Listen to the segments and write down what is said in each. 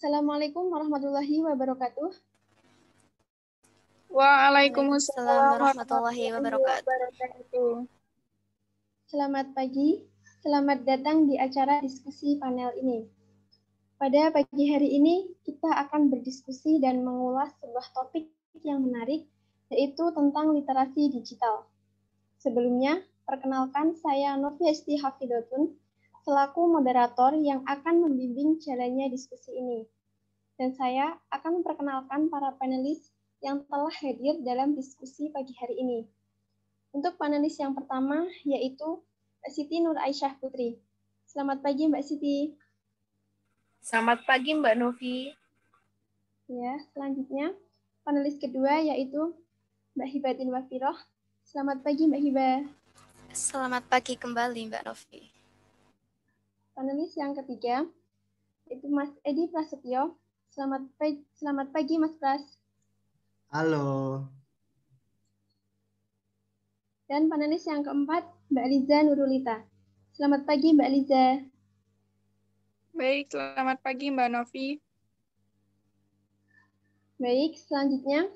Assalamualaikum warahmatullahi wabarakatuh. Waalaikumsalam warahmatullahi wabarakatuh. wabarakatuh. Selamat pagi, selamat datang di acara diskusi panel ini. Pada pagi hari ini, kita akan berdiskusi dan mengulas sebuah topik yang menarik, yaitu tentang literasi digital. Sebelumnya, perkenalkan saya Novia Esti Hafidotun, selaku moderator yang akan membimbing jalannya diskusi ini. Dan saya akan memperkenalkan para panelis yang telah hadir dalam diskusi pagi hari ini. Untuk panelis yang pertama, yaitu Mbak Siti Nur Aisyah Putri. Selamat pagi, Mbak Siti. Selamat pagi, Mbak Novi. Ya, selanjutnya, panelis kedua yaitu Mbak Hibatin Wafiroh. Selamat pagi, Mbak Hiba. Selamat pagi kembali, Mbak Novi. Panelis yang ketiga, yaitu Mas Edi Prasetyo. Selamat pagi, Mas Pras. Halo. Dan panelis yang keempat, Mbak Liza Nurulita. Selamat pagi, Mbak Liza. Baik, selamat pagi, Mbak Novi. Baik, selanjutnya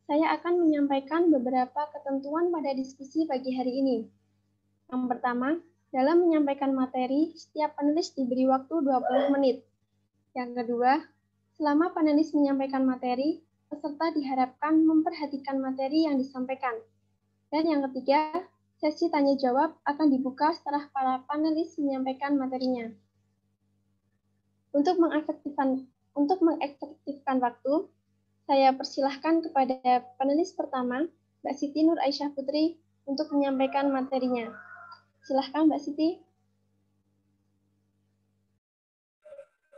saya akan menyampaikan beberapa ketentuan pada diskusi pagi hari ini. Yang pertama, dalam menyampaikan materi, setiap panelis diberi waktu 20 menit. Yang kedua, selama panelis menyampaikan materi, peserta diharapkan memperhatikan materi yang disampaikan. Dan yang ketiga, sesi tanya-jawab akan dibuka setelah para panelis menyampaikan materinya. Untuk mengefektifkan waktu, saya persilahkan kepada panelis pertama, Mbak Siti Nur Aisyah Putri, untuk menyampaikan materinya. Silahkan, Mbak Siti.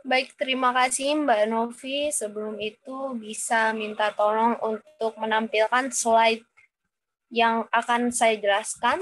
Baik, terima kasih, Mbak Novi. Sebelum itu, bisa minta tolong untuk menampilkan slide yang akan saya jelaskan.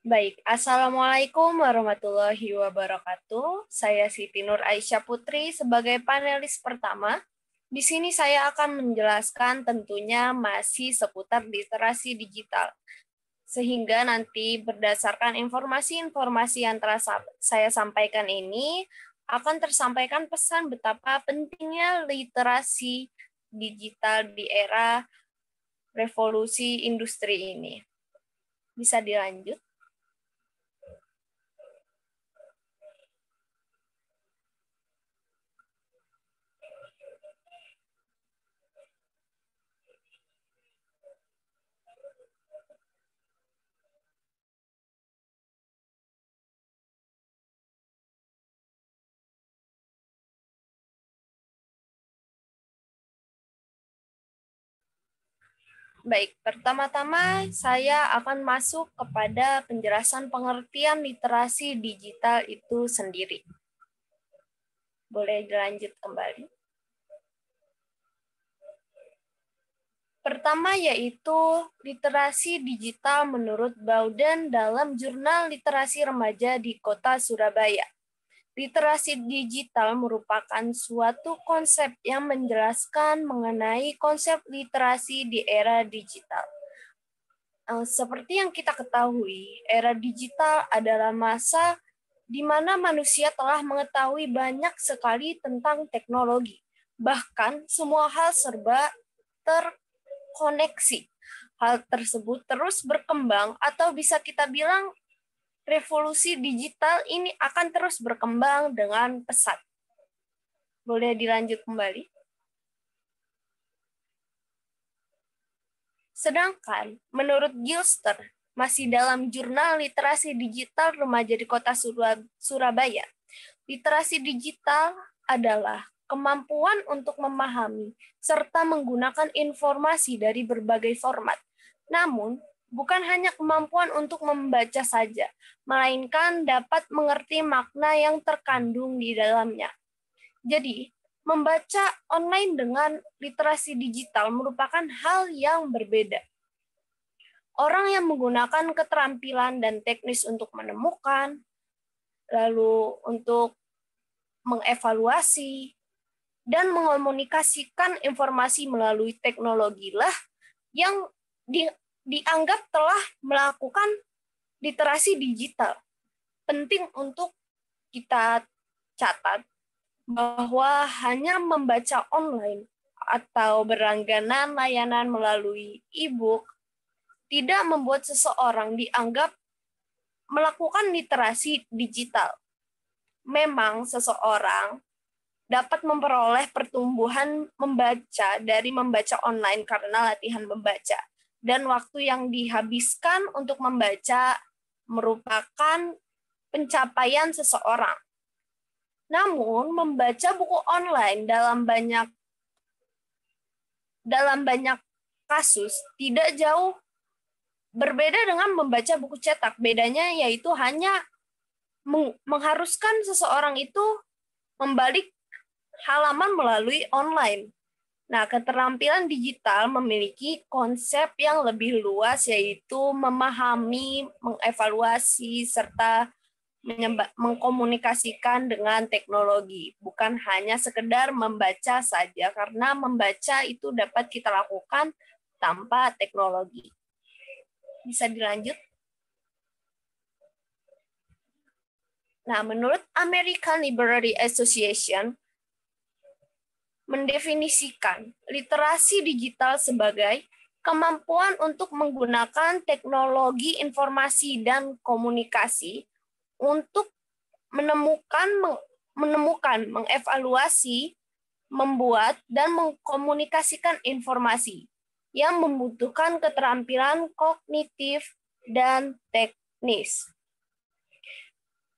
Baik, Assalamualaikum warahmatullahi wabarakatuh. Saya Siti Nur Aisyah Putri sebagai panelis pertama. Di sini saya akan menjelaskan tentunya masih seputar literasi digital. Sehingga nanti berdasarkan informasi-informasi yang telah saya sampaikan ini, akan tersampaikan pesan betapa pentingnya literasi digital di era revolusi industri ini. Bisa dilanjut? Baik, pertama-tama saya akan masuk kepada penjelasan pengertian literasi digital itu sendiri. Boleh dilanjut kembali. Pertama yaitu literasi digital menurut Bowden dalam Jurnal Literasi Remaja di Kota Surabaya. Literasi digital merupakan suatu konsep yang menjelaskan mengenai konsep literasi di era digital. Seperti yang kita ketahui, era digital adalah masa di mana manusia telah mengetahui banyak sekali tentang teknologi. Bahkan semua hal serba terkoneksi. Hal tersebut terus berkembang atau bisa kita bilang revolusi digital ini akan terus berkembang dengan pesat. Boleh dilanjut kembali? Sedangkan menurut Gilster, masih dalam Jurnal Literasi Digital Remaja di Kota Surabaya, literasi digital adalah kemampuan untuk memahami serta menggunakan informasi dari berbagai format. Namun, bukan hanya kemampuan untuk membaca saja, melainkan dapat mengerti makna yang terkandung di dalamnya. Jadi, membaca online dengan literasi digital merupakan hal yang berbeda. Orang yang menggunakan keterampilan dan teknis untuk menemukan, lalu untuk mengevaluasi, dan mengomunikasikan informasi melalui teknologi lah yang dianggap telah melakukan literasi digital. Penting untuk kita catat bahwa hanya membaca online atau berlangganan layanan melalui e-book tidak membuat seseorang dianggap melakukan literasi digital. Memang seseorang dapat memperoleh pertumbuhan membaca dari membaca online karena latihan membaca. Dan waktu yang dihabiskan untuk membaca merupakan pencapaian seseorang. Namun, membaca buku online dalam banyak kasus tidak jauh berbeda dengan membaca buku cetak. Bedanya yaitu hanya mengharuskan seseorang itu membalik halaman melalui online. Nah, keterampilan digital memiliki konsep yang lebih luas, yaitu memahami, mengevaluasi, serta mengkomunikasikan dengan teknologi. Bukan hanya sekedar membaca saja, karena membaca itu dapat kita lakukan tanpa teknologi. Bisa dilanjut? Nah, menurut American Library Association, mendefinisikan literasi digital sebagai kemampuan untuk menggunakan teknologi informasi dan komunikasi untuk menemukan, mengevaluasi, membuat, dan mengkomunikasikan informasi yang membutuhkan keterampilan kognitif dan teknis.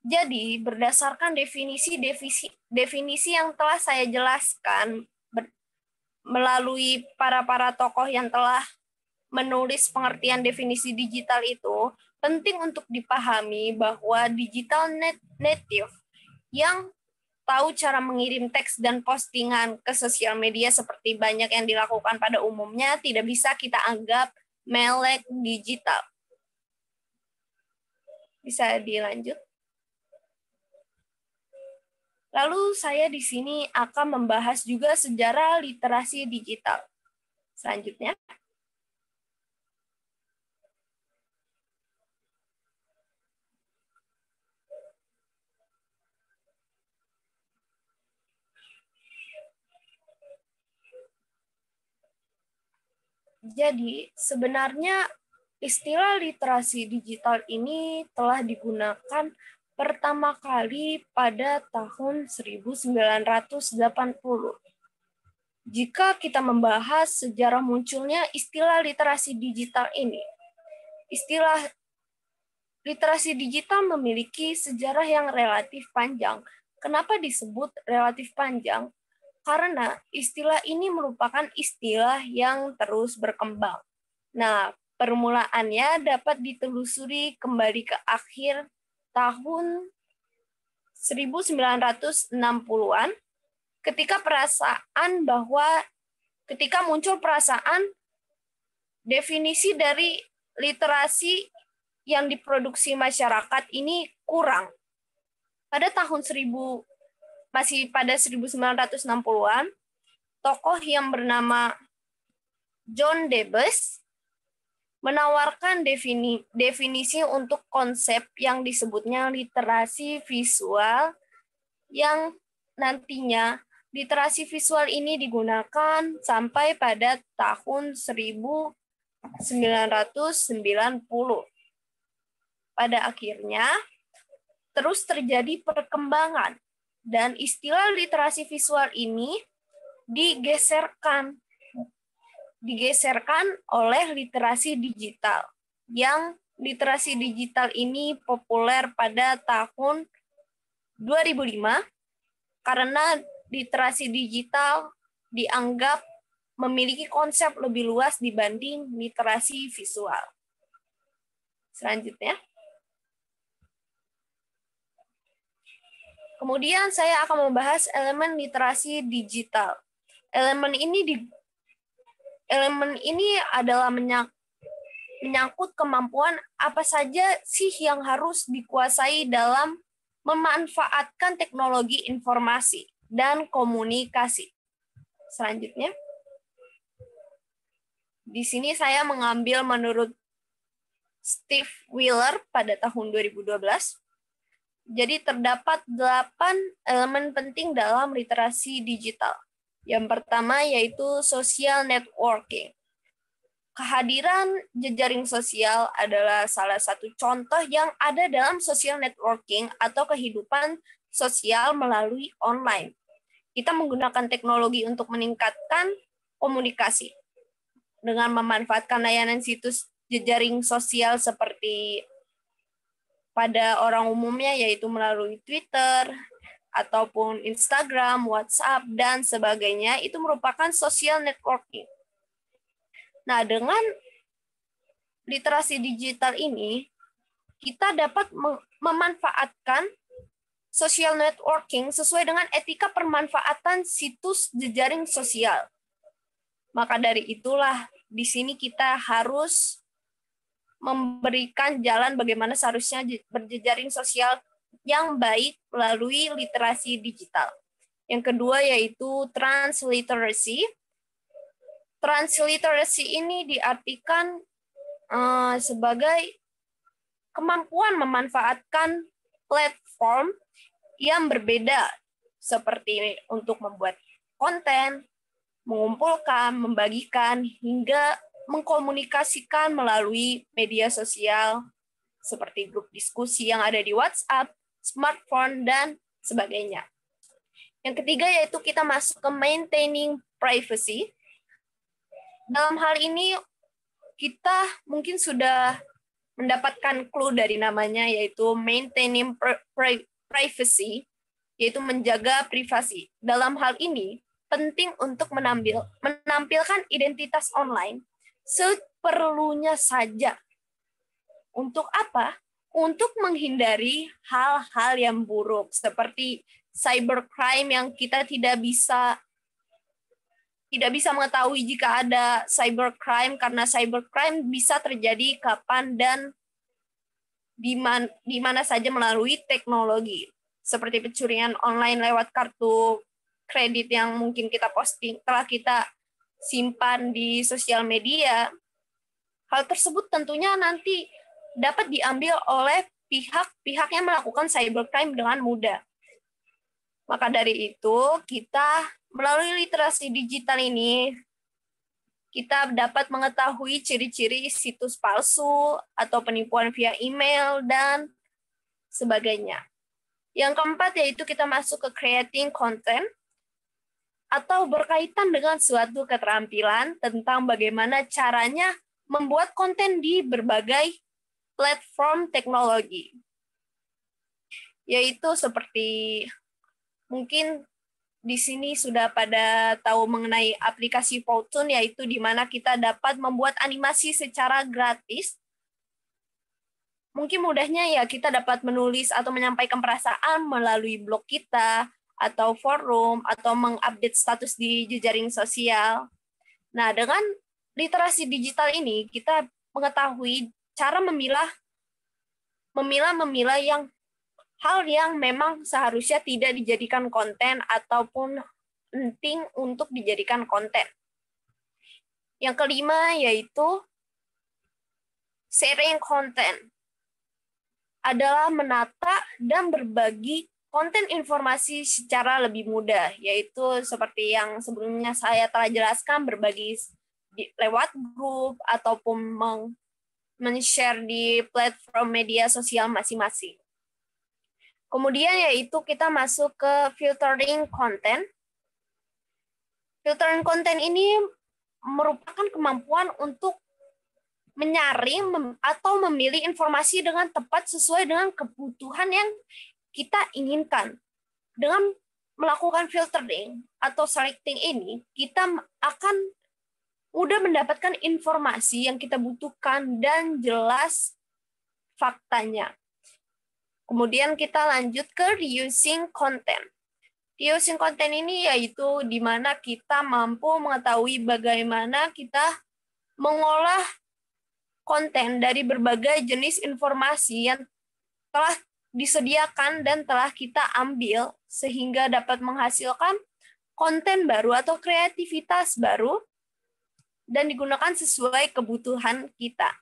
Jadi, berdasarkan definisi yang telah saya jelaskan melalui para tokoh yang telah menulis pengertian definisi digital itu, penting untuk dipahami bahwa digital native yang tahu cara mengirim teks dan postingan ke sosial media seperti banyak yang dilakukan pada umumnya tidak bisa kita anggap melek digital. Bisa dilanjut? Lalu saya di sini akan membahas juga sejarah literasi digital. Selanjutnya. Jadi, sebenarnya istilah literasi digital ini telah digunakan pertama kali pada tahun 1980. Jika kita membahas sejarah munculnya istilah literasi digital ini, istilah literasi digital memiliki sejarah yang relatif panjang. Kenapa disebut relatif panjang? Karena istilah ini merupakan istilah yang terus berkembang. Nah, permulaannya dapat ditelusuri kembali ke akhir tahun 1960-an ketika muncul perasaan definisi dari literasi yang diproduksi masyarakat ini kurang. Masih pada 1960-an, tokoh yang bernama John Debus menawarkan definisi untuk konsep yang disebutnya literasi visual, yang nantinya literasi visual ini digunakan sampai pada tahun 1990. Pada akhirnya, terus terjadi perkembangan, dan istilah literasi visual ini digeserkan oleh literasi digital. Yang literasi digital ini populer pada tahun 2005 karena literasi digital dianggap memiliki konsep lebih luas dibanding literasi visual. Selanjutnya. Kemudian saya akan membahas elemen literasi digital. Elemen ini adalah menyangkut kemampuan apa saja sih yang harus dikuasai dalam memanfaatkan teknologi informasi dan komunikasi. Selanjutnya, di sini saya mengambil menurut Steve Wheeler pada tahun 2012. Jadi terdapat 8 elemen penting dalam literasi digital. Yang pertama yaitu social networking. Kehadiran jejaring sosial adalah salah satu contoh yang ada dalam social networking atau kehidupan sosial melalui online. Kita menggunakan teknologi untuk meningkatkan komunikasi dengan memanfaatkan layanan situs jejaring sosial seperti pada orang umumnya yaitu melalui Twitter ataupun Instagram, WhatsApp, dan sebagainya. Itu merupakan social networking. Nah, dengan literasi digital ini, kita dapat memanfaatkan social networking sesuai dengan etika permanfaatan situs jejaring sosial. Maka dari itulah di sini kita harus memberikan jalan bagaimana seharusnya berjejaring sosial yang baik melalui literasi digital. Yang kedua yaitu transliteracy. Transliteracy ini diartikan sebagai kemampuan memanfaatkan platform yang berbeda seperti untuk membuat konten, mengumpulkan, membagikan, hingga mengkomunikasikan melalui media sosial seperti grup diskusi yang ada di WhatsApp, smartphone, dan sebagainya. Yang ketiga yaitu kita masuk ke maintaining privacy. Dalam hal ini kita mungkin sudah mendapatkan clue dari namanya yaitu maintaining privacy, yaitu menjaga privasi. Dalam hal ini penting untuk menampilkan identitas online seperlunya saja. Untuk apa? Untuk menghindari hal-hal yang buruk seperti cybercrime yang kita tidak bisa mengetahui jika ada cybercrime, karena cybercrime bisa terjadi kapan dan di mana saja melalui teknologi. Seperti pencurian online lewat kartu kredit yang mungkin kita posting telah kita simpan di sosial media. Hal tersebut tentunya nanti dapat diambil oleh pihak-pihak yang melakukan cybercrime dengan mudah. Maka dari itu, kita melalui literasi digital ini, kita dapat mengetahui ciri-ciri situs palsu atau penipuan via email dan sebagainya. Yang keempat yaitu kita masuk ke creating content atau berkaitan dengan suatu keterampilan tentang bagaimana caranya membuat konten di berbagai platform teknologi. Yaitu seperti mungkin di sini sudah pada tahu mengenai aplikasi Powtoon, yaitu di mana kita dapat membuat animasi secara gratis. Mungkin mudahnya ya kita dapat menulis atau menyampaikan perasaan melalui blog kita, atau forum, atau mengupdate status di jejaring sosial. Nah, dengan literasi digital ini, kita mengetahui cara memilah hal yang memang seharusnya tidak dijadikan konten ataupun penting untuk dijadikan konten. Yang kelima yaitu sharing content adalah menata dan berbagi konten informasi secara lebih mudah, yaitu seperti yang sebelumnya saya telah jelaskan, berbagi lewat grup ataupun men-share di platform media sosial masing-masing. Kemudian yaitu kita masuk ke filtering content. Filtering content ini merupakan kemampuan untuk menyaring atau memilih informasi dengan tepat sesuai dengan kebutuhan yang kita inginkan. Dengan melakukan filtering atau selecting ini, kita akan mudah mendapatkan informasi yang kita butuhkan dan jelas faktanya. Kemudian kita lanjut ke reusing content. Reusing content ini yaitu di mana kita mampu mengetahui bagaimana kita mengolah konten dari berbagai jenis informasi yang telah disediakan dan telah kita ambil sehingga dapat menghasilkan konten baru atau kreativitas baru dan digunakan sesuai kebutuhan kita.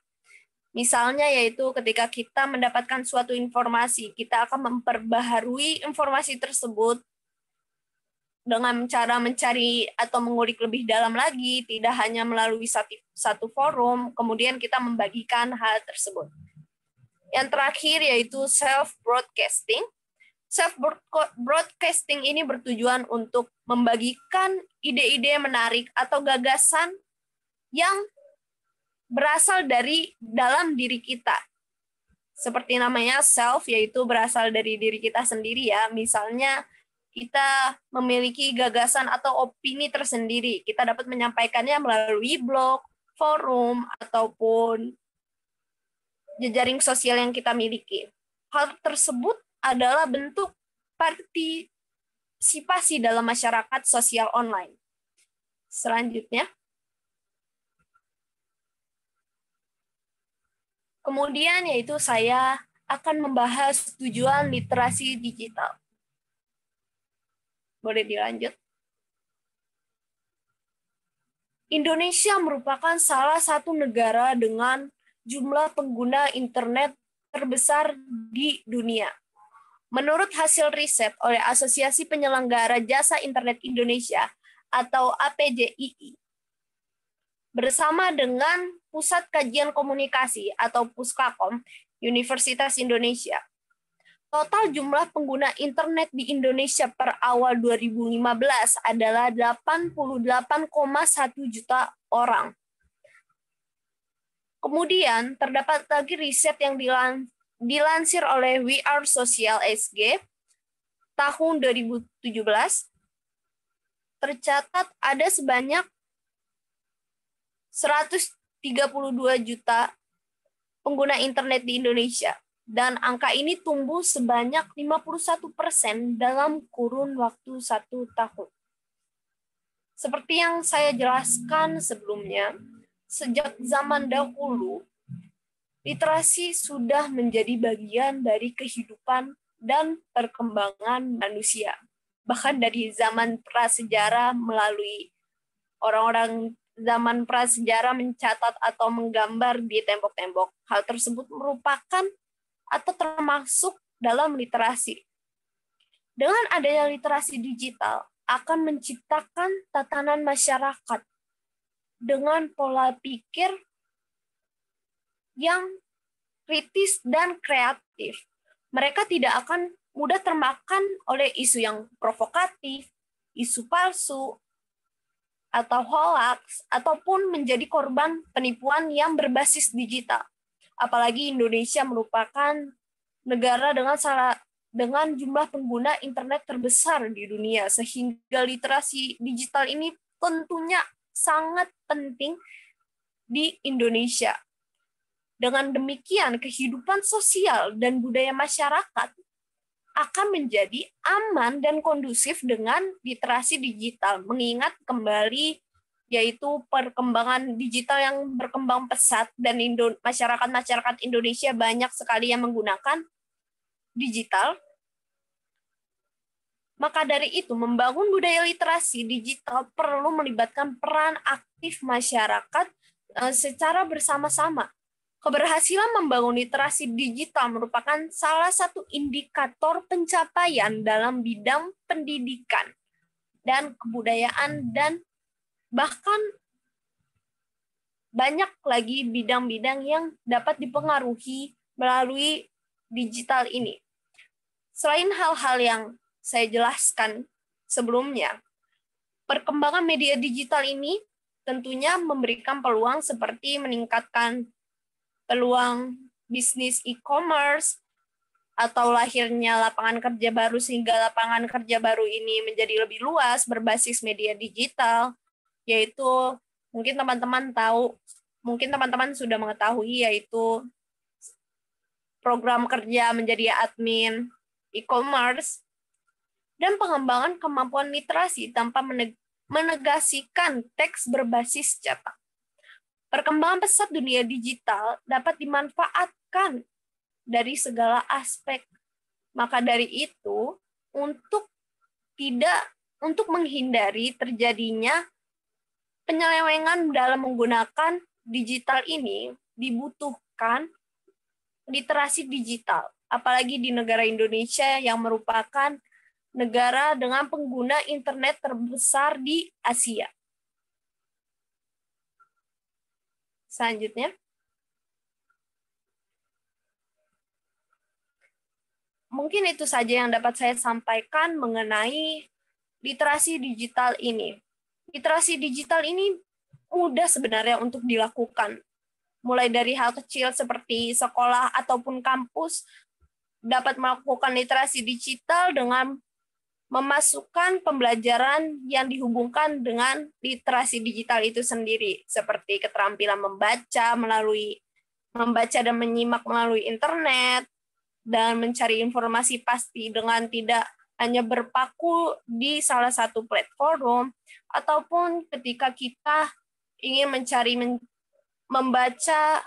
Misalnya yaitu ketika kita mendapatkan suatu informasi, kita akan memperbaharui informasi tersebut dengan cara mencari atau mengulik lebih dalam lagi, tidak hanya melalui satu forum, kemudian kita membagikan hal tersebut. Yang terakhir yaitu self-broadcasting. Self-broadcasting ini bertujuan untuk membagikan ide-ide menarik atau gagasan yang berasal dari dalam diri kita. Seperti namanya self, yaitu berasal dari diri kita sendiri ya. Misalnya kita memiliki gagasan atau opini tersendiri. Kita dapat menyampaikannya melalui blog, forum, ataupun jejaring sosial yang kita miliki. Hal tersebut adalah bentuk partisipasi dalam masyarakat sosial online. Selanjutnya, kemudian yaitu saya akan membahas tujuan literasi digital. Boleh dilanjut? Indonesia merupakan salah satu negara dengan jumlah pengguna internet terbesar di dunia. Menurut hasil riset oleh Asosiasi Penyelenggara Jasa Internet Indonesia atau APJII, bersama dengan Pusat Kajian Komunikasi atau Puskakom Universitas Indonesia, total jumlah pengguna internet di Indonesia per awal 2015 adalah 88,1 juta orang. Kemudian terdapat lagi riset yang dilansir oleh We Are Social SG tahun 2017, tercatat ada sebanyak 132 juta pengguna internet di Indonesia, dan angka ini tumbuh sebanyak 51% dalam kurun waktu 1 tahun. Seperti yang saya jelaskan sebelumnya, sejak zaman dahulu, literasi sudah menjadi bagian dari kehidupan dan perkembangan manusia. Bahkan dari zaman prasejarah, melalui orang-orang zaman prasejarah mencatat atau menggambar di tembok-tembok. Hal tersebut merupakan atau termasuk dalam literasi. Dengan adanya literasi digital, akan menciptakan tatanan masyarakat dengan pola pikir yang kritis dan kreatif. Mereka tidak akan mudah termakan oleh isu yang provokatif, isu palsu, atau hoax, ataupun menjadi korban penipuan yang berbasis digital. Apalagi Indonesia merupakan negara dengan jumlah pengguna internet terbesar di dunia, sehingga literasi digital ini tentunya sangat penting di Indonesia. Dengan demikian, kehidupan sosial dan budaya masyarakat akan menjadi aman dan kondusif dengan literasi digital. Mengingat kembali yaitu perkembangan digital yang berkembang pesat dan masyarakat Indonesia banyak sekali yang menggunakan digital. Maka dari itu, membangun budaya literasi digital perlu melibatkan peran aktif masyarakat secara bersama-sama. Keberhasilan membangun literasi digital merupakan salah satu indikator pencapaian dalam bidang pendidikan dan kebudayaan, dan bahkan banyak lagi bidang-bidang yang dapat dipengaruhi melalui digital ini. Selain hal-hal yang saya jelaskan sebelumnya, perkembangan media digital ini tentunya memberikan peluang seperti meningkatkan peluang bisnis e-commerce atau lahirnya lapangan kerja baru, sehingga lapangan kerja baru ini menjadi lebih luas berbasis media digital, yaitu mungkin teman-teman sudah mengetahui, yaitu program kerja menjadi admin e-commerce, dan pengembangan kemampuan literasi tanpa menegasikan teks berbasis cetak. Perkembangan pesat dunia digital dapat dimanfaatkan dari segala aspek. Maka dari itu, untuk tidak untuk menghindari terjadinya penyelewengan dalam menggunakan digital ini dibutuhkan literasi digital, apalagi di negara Indonesia yang merupakan negara dengan pengguna internet terbesar di Asia. Selanjutnya, mungkin itu saja yang dapat saya sampaikan mengenai literasi digital ini. Literasi digital ini mudah sebenarnya untuk dilakukan. Mulai dari hal kecil seperti sekolah ataupun kampus dapat melakukan literasi digital dengan memasukkan pembelajaran yang dihubungkan dengan literasi digital itu sendiri, seperti keterampilan membaca dan menyimak melalui internet, dan mencari informasi pasti dengan tidak hanya berpaku di salah satu platform, ataupun ketika kita ingin membaca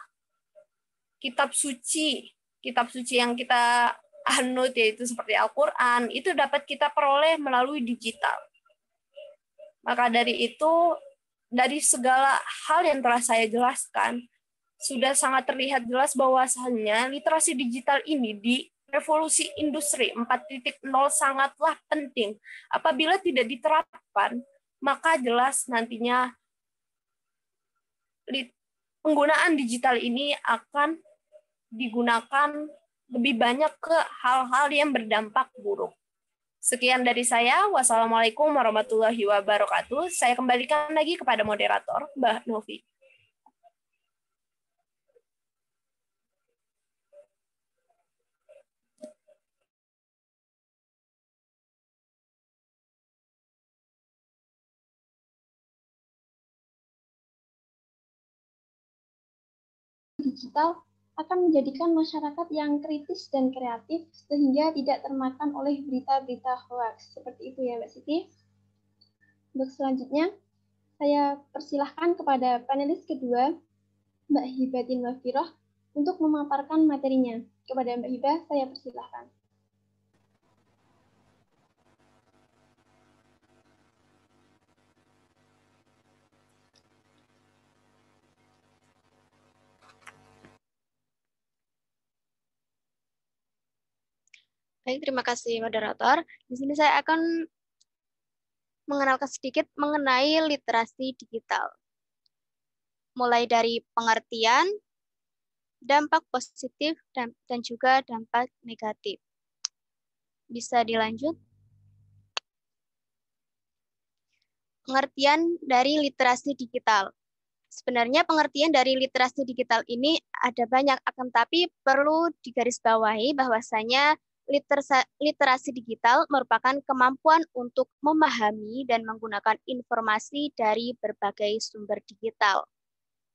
kitab suci yang kita anut, yaitu seperti Al-Quran, itu dapat kita peroleh melalui digital. Maka dari itu, dari segala hal yang telah saya jelaskan, sudah sangat terlihat jelas bahwasannya literasi digital ini di revolusi industri 4.0 sangatlah penting. Apabila tidak diterapkan, maka jelas nantinya penggunaan digital ini akan digunakan lebih banyak ke hal-hal yang berdampak buruk. Sekian dari saya. Wassalamualaikum warahmatullahi wabarakatuh. Saya kembalikan lagi kepada moderator, Mbak Novi. Digital akan menjadikan masyarakat yang kritis dan kreatif sehingga tidak termakan oleh berita-berita hoax. Seperti itu ya Mbak Siti. Untuk selanjutnya, saya persilahkan kepada panelis kedua, Mbak Hibatin Wafiroh, untuk memaparkan materinya. Kepada Mbak Hibah, saya persilahkan. Baik, terima kasih moderator. Di sini saya akan mengenalkan sedikit mengenai literasi digital. Mulai dari pengertian, dampak positif, dan juga dampak negatif. Bisa dilanjut? Pengertian dari literasi digital. Sebenarnya pengertian dari literasi digital ini ada banyak, akan tapi perlu digarisbawahi bahwasanya literasi digital merupakan kemampuan untuk memahami dan menggunakan informasi dari berbagai sumber digital.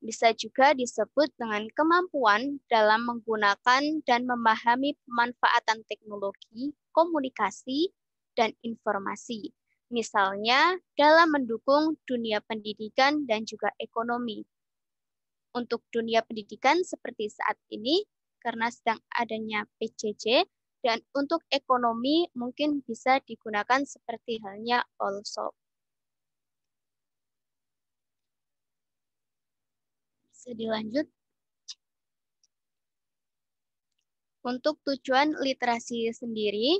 Bisa juga disebut dengan kemampuan dalam menggunakan dan memahami pemanfaatan teknologi, komunikasi, dan informasi. Misalnya dalam mendukung dunia pendidikan dan juga ekonomi. Untuk dunia pendidikan seperti saat ini, karena sedang adanya PJJ, dan untuk ekonomi mungkin bisa digunakan seperti halnya also. Bisa dilanjut. Untuk tujuan literasi sendiri,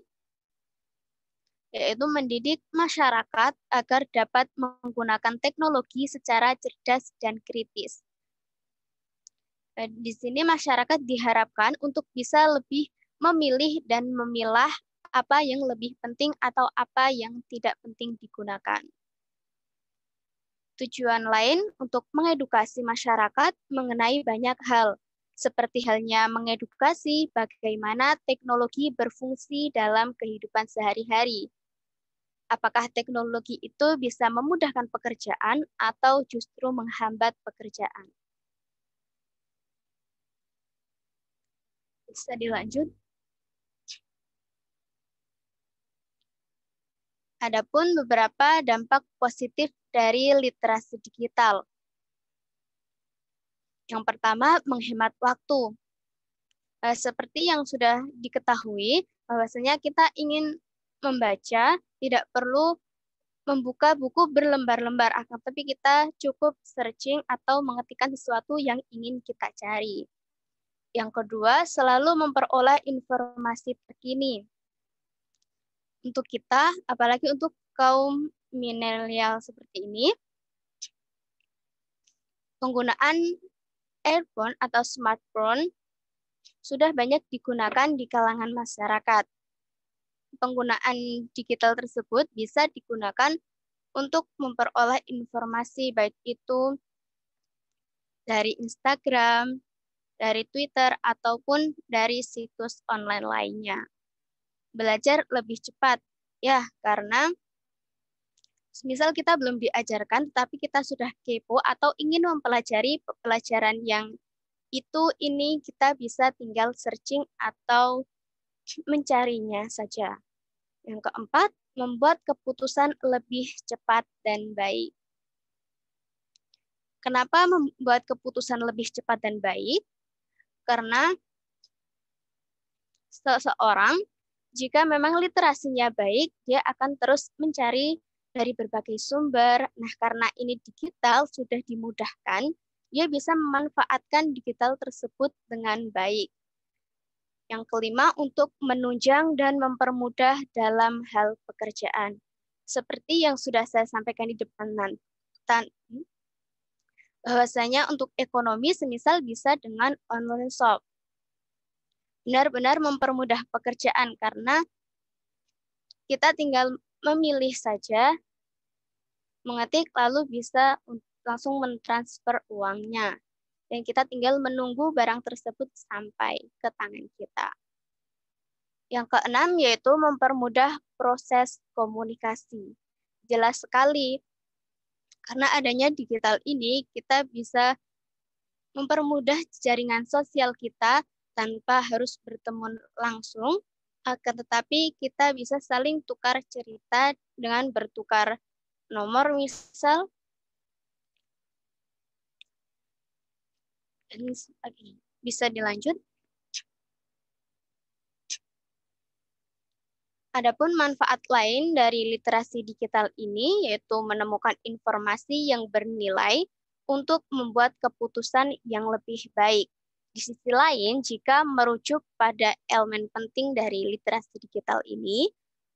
yaitu mendidik masyarakat agar dapat menggunakan teknologi secara cerdas dan kritis. Di sini masyarakat diharapkan untuk bisa lebih memilih dan memilah apa yang lebih penting atau apa yang tidak penting digunakan. Tujuan lain untuk mengedukasi masyarakat mengenai banyak hal, seperti halnya mengedukasi bagaimana teknologi berfungsi dalam kehidupan sehari-hari. Apakah teknologi itu bisa memudahkan pekerjaan atau justru menghambat pekerjaan? Bisa dilanjut. Adapun beberapa dampak positif dari literasi digital. Yang pertama, menghemat waktu. Seperti yang sudah diketahui, bahwasanya kita ingin membaca, tidak perlu membuka buku berlembar-lembar, akan tapi kita cukup searching atau mengetikkan sesuatu yang ingin kita cari. Yang kedua, selalu memperoleh informasi terkini. Untuk kita, apalagi untuk kaum milenial seperti ini, penggunaan earphone atau smartphone sudah banyak digunakan di kalangan masyarakat. Penggunaan digital tersebut bisa digunakan untuk memperoleh informasi, baik itu dari Instagram, dari Twitter, ataupun dari situs online lainnya. Belajar lebih cepat, ya, karena misal kita belum diajarkan, tapi kita sudah kepo atau ingin mempelajari pelajaran yang ini kita bisa tinggal searching atau mencarinya saja. Yang keempat, membuat keputusan lebih cepat dan baik. Kenapa membuat keputusan lebih cepat dan baik? Karena seseorang, jika memang literasinya baik, dia akan terus mencari dari berbagai sumber. Nah, karena ini digital, sudah dimudahkan, dia bisa memanfaatkan digital tersebut dengan baik. Yang kelima, untuk menunjang dan mempermudah dalam hal pekerjaan. Seperti yang sudah saya sampaikan di depan nanti, bahwasanya untuk ekonomi semisal bisa dengan online shop. Benar-benar mempermudah pekerjaan karena kita tinggal memilih saja, mengetik, lalu bisa langsung mentransfer uangnya. Dan kita tinggal menunggu barang tersebut sampai ke tangan kita. Yang keenam yaitu mempermudah proses komunikasi. Jelas sekali, karena adanya digital ini, kita bisa mempermudah jaringan sosial kita tanpa harus bertemu langsung, akan tetapi kita bisa saling tukar cerita dengan bertukar nomor misal. Bisa dilanjut. Adapun manfaat lain dari literasi digital ini yaitu menemukan informasi yang bernilai untuk membuat keputusan yang lebih baik. Di sisi lain, jika merujuk pada elemen penting dari literasi digital ini,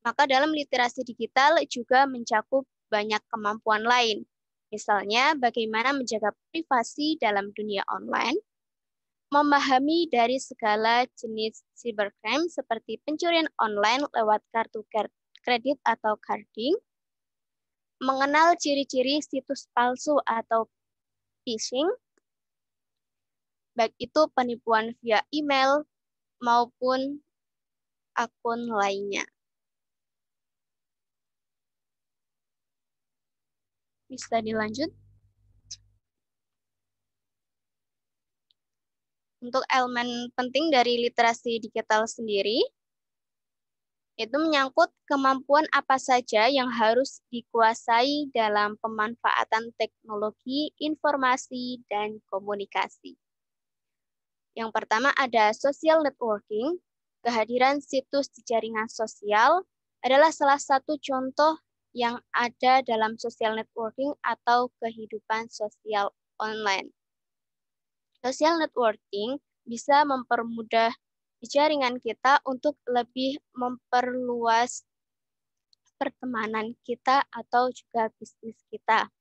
maka dalam literasi digital juga mencakup banyak kemampuan lain. Misalnya, bagaimana menjaga privasi dalam dunia online, memahami dari segala jenis cybercrime seperti pencurian online lewat kartu kredit atau carding, mengenal ciri-ciri situs palsu atau phishing, baik itu penipuan via email maupun akun lainnya. Bisa dilanjut. Untuk elemen penting dari literasi digital sendiri, itu menyangkut kemampuan apa saja yang harus dikuasai dalam pemanfaatan teknologi, informasi, dan komunikasi. Yang pertama ada social networking. Kehadiran situs di jaringan sosial adalah salah satu contoh yang ada dalam social networking atau kehidupan sosial online. Social networking bisa mempermudah jaringan kita untuk lebih memperluas pertemanan kita atau juga bisnis kita.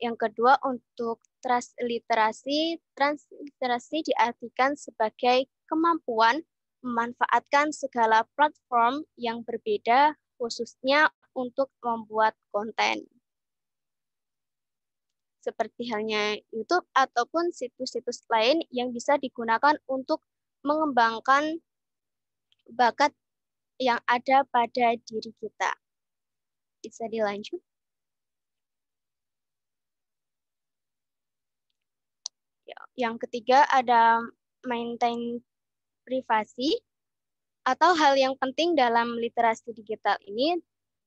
Yang kedua, untuk transliterasi diartikan sebagai kemampuan memanfaatkan segala platform yang berbeda, khususnya untuk membuat konten. Seperti halnya YouTube ataupun situs-situs lain yang bisa digunakan untuk mengembangkan bakat yang ada pada diri kita. Bisa dilanjut. Yang ketiga ada maintain privasi, atau hal yang penting dalam literasi digital ini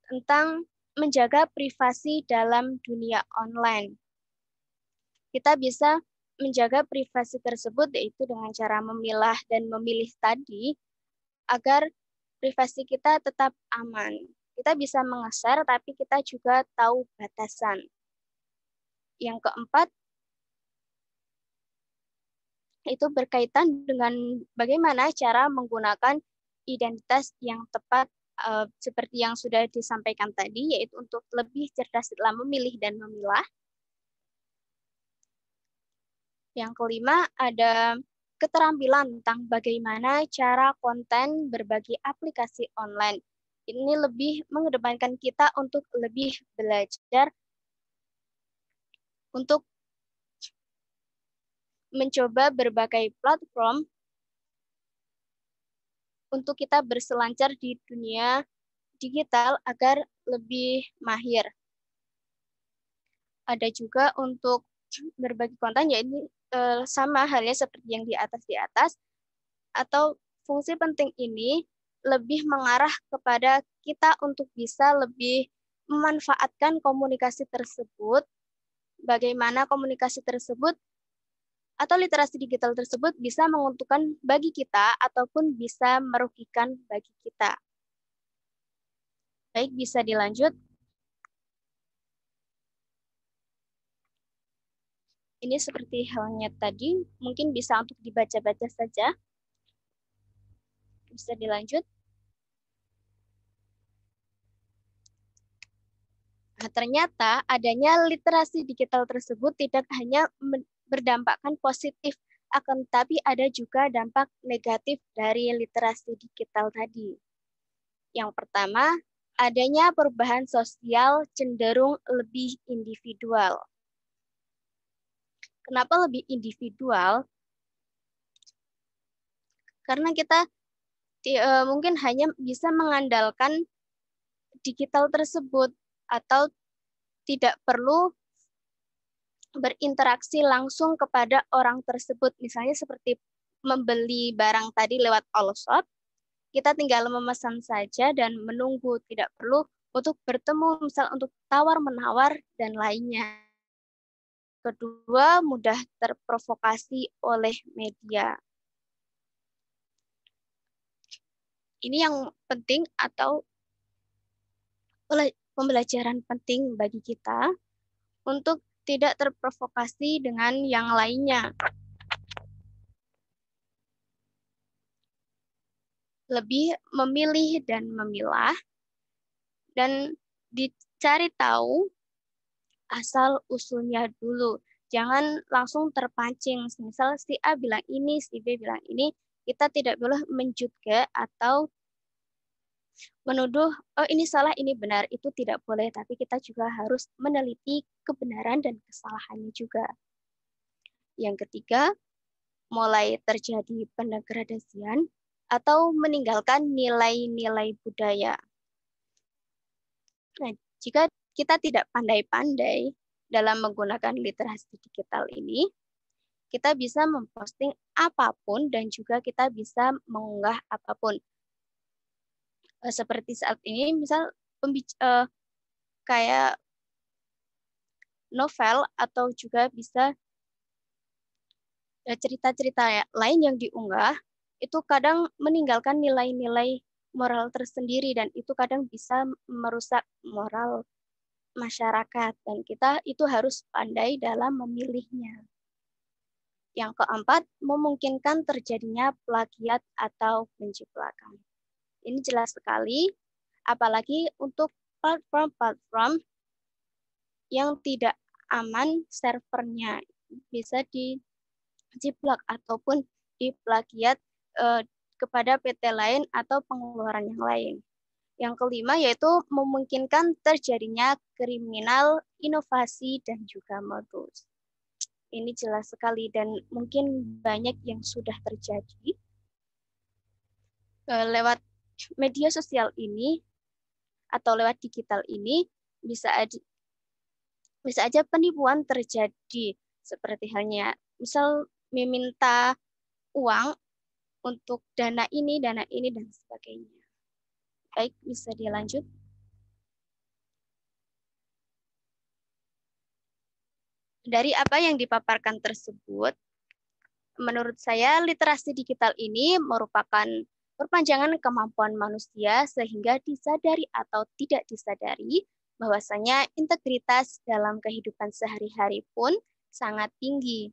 tentang menjaga privasi dalam dunia online. Kita bisa menjaga privasi tersebut yaitu dengan cara memilah dan memilih tadi agar privasi kita tetap aman. Kita bisa menge-share, tapi kita juga tahu batasan. Yang keempat, itu berkaitan dengan bagaimana cara menggunakan identitas yang tepat, seperti yang sudah disampaikan tadi, yaitu untuk lebih cerdas dalam memilih dan memilah. Yang kelima, ada keterampilan tentang bagaimana cara konten berbagi aplikasi online. Ini lebih mengedepankan kita untuk lebih belajar untuk mencoba berbagai platform untuk kita berselancar di dunia digital agar lebih mahir. Ada juga untuk berbagi konten, ya ini sama halnya seperti yang di atas, atau fungsi penting ini lebih mengarah kepada kita untuk bisa lebih memanfaatkan komunikasi tersebut, bagaimana komunikasi tersebut atau literasi digital tersebut bisa menguntungkan bagi kita ataupun bisa merugikan bagi kita. Baik, bisa dilanjut. Ini seperti halnya tadi, mungkin bisa untuk dibaca-baca saja. Bisa dilanjut. Nah, ternyata adanya literasi digital tersebut tidak hanya berdampakkan positif, akan tetapi ada juga dampak negatif dari literasi digital tadi. Yang pertama, adanya perubahan sosial cenderung lebih individual. Kenapa lebih individual? Karena kita mungkin hanya bisa mengandalkan digital tersebut atau tidak perlu berinteraksi langsung kepada orang tersebut. Misalnya seperti membeli barang tadi lewat all shop, kita tinggal memesan saja dan menunggu, tidak perlu untuk bertemu, misal untuk tawar-menawar dan lainnya. Kedua, mudah terprovokasi oleh media. Ini yang penting atau pembelajaran penting bagi kita untuk tidak terprovokasi dengan yang lainnya. Lebih memilih dan memilah, dan dicari tahu asal-usulnya dulu. Jangan langsung terpancing. Misal si A bilang ini, si B bilang ini, kita tidak boleh menjudge atau menuduh, oh ini salah, ini benar. Itu tidak boleh, tapi kita juga harus meneliti kebenaran dan kesalahannya juga. Yang ketiga, mulai terjadi pendegradasian atau meninggalkan nilai-nilai budaya. Nah, jika kita tidak pandai-pandai dalam menggunakan literasi digital ini, kita bisa memposting apapun dan juga kita bisa mengunggah apapun. Seperti saat ini, misal kayak novel atau juga bisa cerita-cerita lain yang diunggah, itu kadang meninggalkan nilai-nilai moral tersendiri dan itu kadang bisa merusak moral masyarakat dan kita itu harus pandai dalam memilihnya. Yang keempat, memungkinkan terjadinya plagiat atau penjiplakan. Ini jelas sekali, apalagi untuk platform-platform yang tidak aman servernya, bisa dijiplak ataupun diplagiat kepada PT lain atau pengeluaran yang lain. Yang kelima yaitu memungkinkan terjadinya kriminal, inovasi, dan juga modus. Ini jelas sekali dan mungkin banyak yang sudah terjadi lewat media sosial ini atau lewat digital ini bisa aja penipuan terjadi seperti halnya misal meminta uang untuk dana ini dan sebagainya. Baik, bisa dilanjut. Dari apa yang dipaparkan tersebut, menurut saya literasi digital ini merupakan perpanjangan kemampuan manusia sehingga disadari atau tidak disadari bahwasanya integritas dalam kehidupan sehari-hari pun sangat tinggi.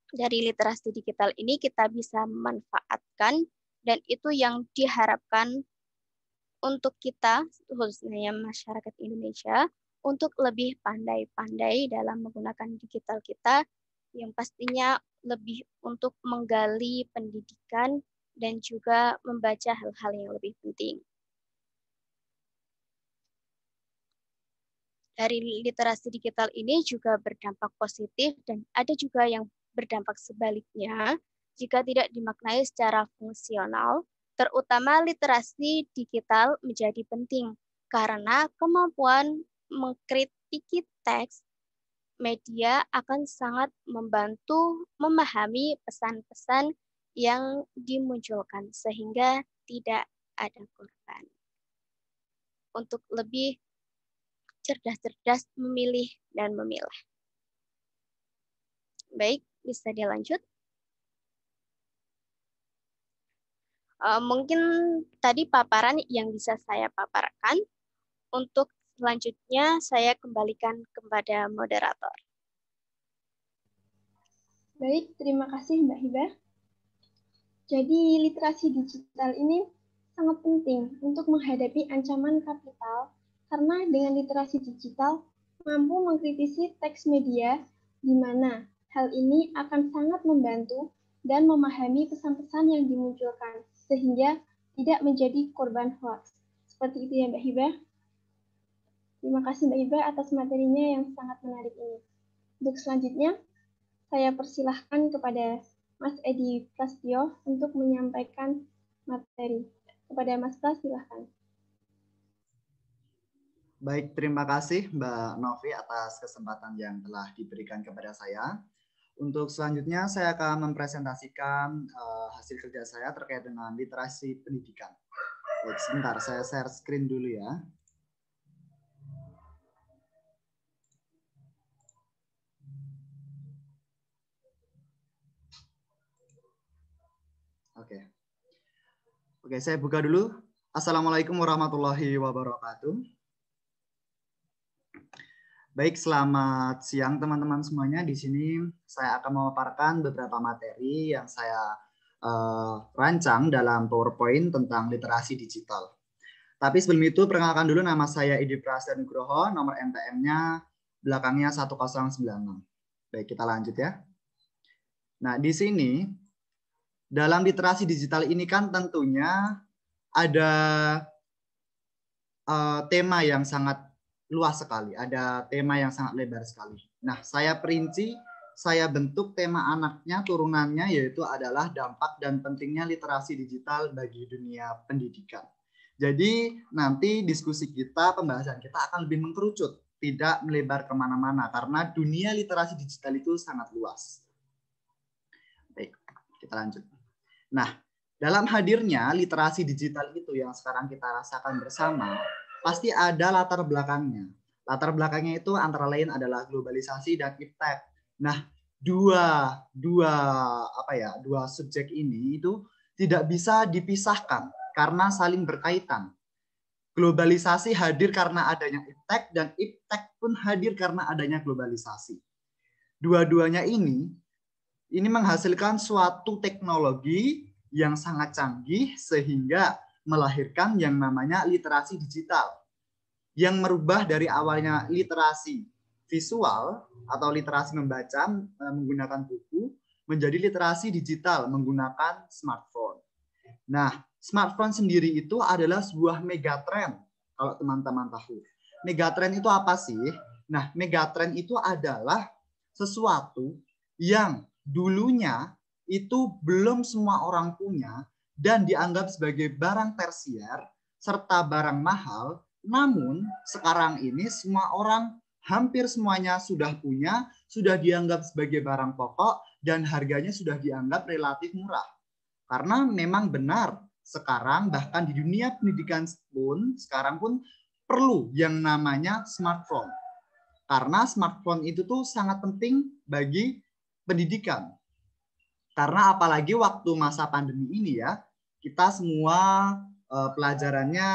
Dari literasi digital ini kita bisa memanfaatkan, dan itu yang diharapkan untuk kita, khususnya masyarakat Indonesia, untuk lebih pandai-pandai dalam menggunakan digital kita, yang pastinya lebih untuk menggali pendidikan dan juga membaca hal-hal yang lebih penting. Dari literasi digital ini juga berdampak positif dan ada juga yang berdampak sebaliknya jika tidak dimaknai secara fungsional. Terutama literasi digital menjadi penting karena kemampuan mengkritiki teks media akan sangat membantu memahami pesan-pesan yang dimunculkan sehingga tidak ada korban. Untuk lebih cerdas-cerdas memilih dan memilah. Baik, bisa dilanjut. Mungkin tadi paparan yang bisa saya paparkan. Untuk selanjutnya saya kembalikan kepada moderator. Baik, terima kasih Mbak Hibah. Jadi literasi digital ini sangat penting untuk menghadapi ancaman kapital karena dengan literasi digital mampu mengkritisi teks media di mana hal ini akan sangat membantu dan memahami pesan-pesan yang dimunculkan sehingga tidak menjadi korban hoax. Seperti itu ya Mbak Hibah. Terima kasih Mbak Hibah atas materinya yang sangat menarik ini. Untuk selanjutnya, saya persilahkan kepada Mas Edi Prastyo untuk menyampaikan materi. Kepada Mas Pras, silahkan. Baik, terima kasih Mbak Novi atas kesempatan yang telah diberikan kepada saya. Untuk selanjutnya saya akan mempresentasikan hasil kerja saya terkait dengan literasi pendidikan. Baik, sebentar saya share screen dulu ya. Oke, saya buka dulu. Assalamualaikum warahmatullahi wabarakatuh. Baik, selamat siang teman-teman semuanya. Di sini saya akan memaparkan beberapa materi yang saya rancang dalam PowerPoint tentang literasi digital. Tapi sebelum itu, perkenalkan dulu nama saya Edi Prastyo Nugroho, nomor NPM-nya belakangnya 1096. Baik, kita lanjut ya. Nah, di sini dalam literasi digital ini kan tentunya ada tema yang sangat luas sekali, ada tema yang sangat lebar sekali. Nah, saya perinci, saya bentuk tema anaknya, turunannya, yaitu adalah dampak dan pentingnya literasi digital bagi dunia pendidikan. Jadi nanti diskusi kita, pembahasan kita akan lebih mengkerucut, tidak melebar kemana-mana, karena dunia literasi digital itu sangat luas. Baik, kita lanjut. Nah, dalam hadirnya literasi digital itu yang sekarang kita rasakan bersama, pasti ada latar belakangnya. Latar belakangnya itu antara lain adalah globalisasi dan iptek. Nah, dua subjek ini itu tidak bisa dipisahkan karena saling berkaitan. Globalisasi hadir karena adanya iptek dan iptek pun hadir karena adanya globalisasi. Dua-duanya ini menghasilkan suatu teknologi yang sangat canggih sehingga melahirkan yang namanya literasi digital yang merubah dari awalnya literasi visual atau literasi membaca menggunakan buku menjadi literasi digital menggunakan smartphone. Nah, smartphone sendiri itu adalah sebuah megatrend kalau teman-teman tahu. Megatrend itu apa sih? Nah, megatrend itu adalah sesuatu yang dulunya itu belum semua orang punya dan dianggap sebagai barang tersier serta barang mahal, namun sekarang ini semua orang hampir semuanya sudah punya, sudah dianggap sebagai barang pokok dan harganya sudah dianggap relatif murah. Karena memang benar sekarang bahkan di dunia pendidikan pun sekarang pun perlu yang namanya smartphone. Karena smartphone itu tuh sangat penting bagi pendidikan. Karena apalagi waktu masa pandemi ini ya, Kita semua pelajarannya,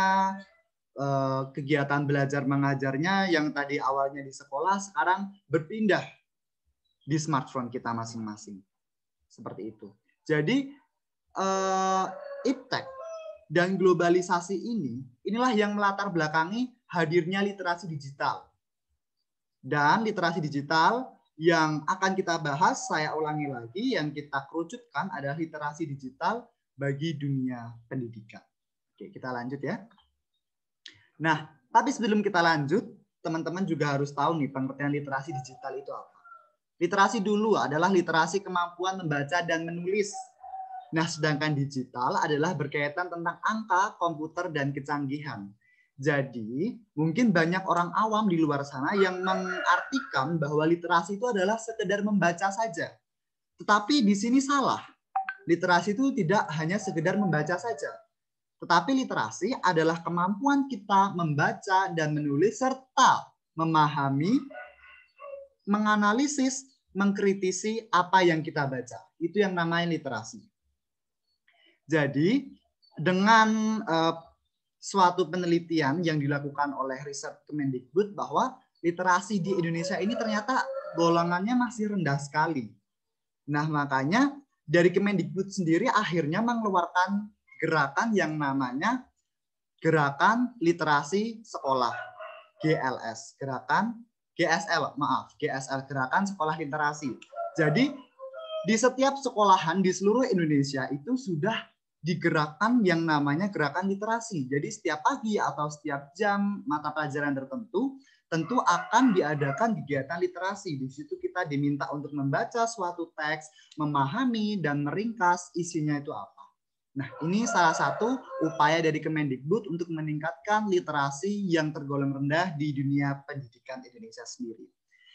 kegiatan belajar mengajarnya yang tadi awalnya di sekolah sekarang berpindah di smartphone kita masing-masing. Seperti itu. Jadi iptek dan globalisasi inilah yang melatar belakangi hadirnya literasi digital. Dan literasi digital yang akan kita bahas, saya ulangi lagi, yang kita kerucutkan adalah literasi digital bagi dunia pendidikan. Oke, kita lanjut ya. Nah, tapi sebelum kita lanjut, teman-teman juga harus tahu nih pengertian literasi digital itu apa. Literasi dulu adalah literasi kemampuan membaca dan menulis. Nah, sedangkan digital adalah berkaitan tentang angka, komputer, dan kecanggihan. Jadi, mungkin banyak orang awam di luar sana yang mengartikan bahwa literasi itu adalah sekedar membaca saja. Tetapi di sini salah. Literasi itu tidak hanya sekedar membaca saja. Tetapi literasi adalah kemampuan kita membaca dan menulis serta memahami, menganalisis, mengkritisi apa yang kita baca. Itu yang namanya literasi. Jadi, dengan suatu penelitian yang dilakukan oleh riset Kemendikbud bahwa literasi di Indonesia ini ternyata golongannya masih rendah sekali. Nah, makanya dari Kemendikbud sendiri akhirnya mengeluarkan gerakan yang namanya Gerakan Literasi Sekolah, GLS, GSL, Gerakan Sekolah Literasi. Jadi di setiap sekolahan di seluruh Indonesia itu sudah digerakkan yang namanya gerakan literasi. Jadi setiap pagi atau setiap jam mata pelajaran tertentu tentu akan diadakan kegiatan literasi. Di situ kita diminta untuk membaca suatu teks, memahami dan meringkas isinya itu apa. Nah, ini salah satu upaya dari Kemendikbud untuk meningkatkan literasi yang tergolong rendah di dunia pendidikan Indonesia sendiri.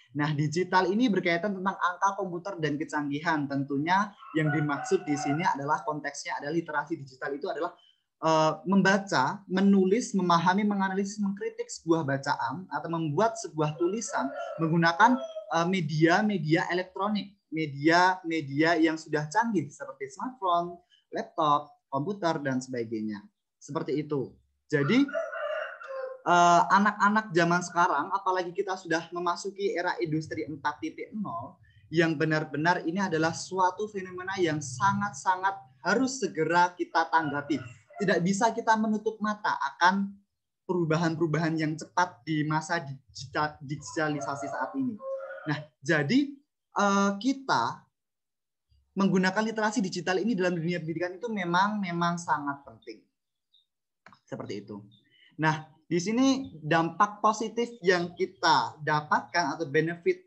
Nah, digital ini berkaitan tentang angka, komputer, dan kecanggihan. Tentunya yang dimaksud di sini adalah konteksnya adalah literasi digital itu adalah membaca, menulis, memahami, menganalisis, mengkritik sebuah bacaan atau membuat sebuah tulisan menggunakan media-media elektronik, media-media yang sudah canggih seperti smartphone, laptop, komputer, dan sebagainya. Seperti itu. Jadi, anak-anak zaman sekarang, apalagi kita sudah memasuki era industri 4.0, yang benar-benar ini adalah suatu fenomena yang sangat-sangat harus segera kita tanggapi. Tidak bisa kita menutup mata akan perubahan-perubahan yang cepat di masa digitalisasi saat ini. Nah, jadi kita menggunakan literasi digital ini dalam dunia pendidikan itu memang sangat penting. Seperti itu. Nah, di sini dampak positif yang kita dapatkan atau benefit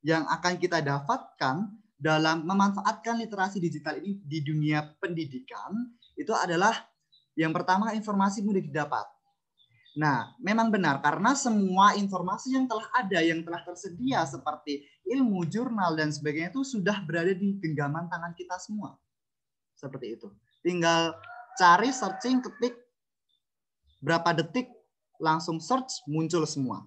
yang akan kita dapatkan dalam memanfaatkan literasi digital ini di dunia pendidikan itu adalah yang pertama, informasi mudah didapat. Nah, memang benar karena semua informasi yang telah ada, yang telah tersedia seperti ilmu, jurnal, dan sebagainya itu sudah berada di genggaman tangan kita semua. Seperti itu. Tinggal cari, searching, ketik, berapa detik, langsung search, muncul semua.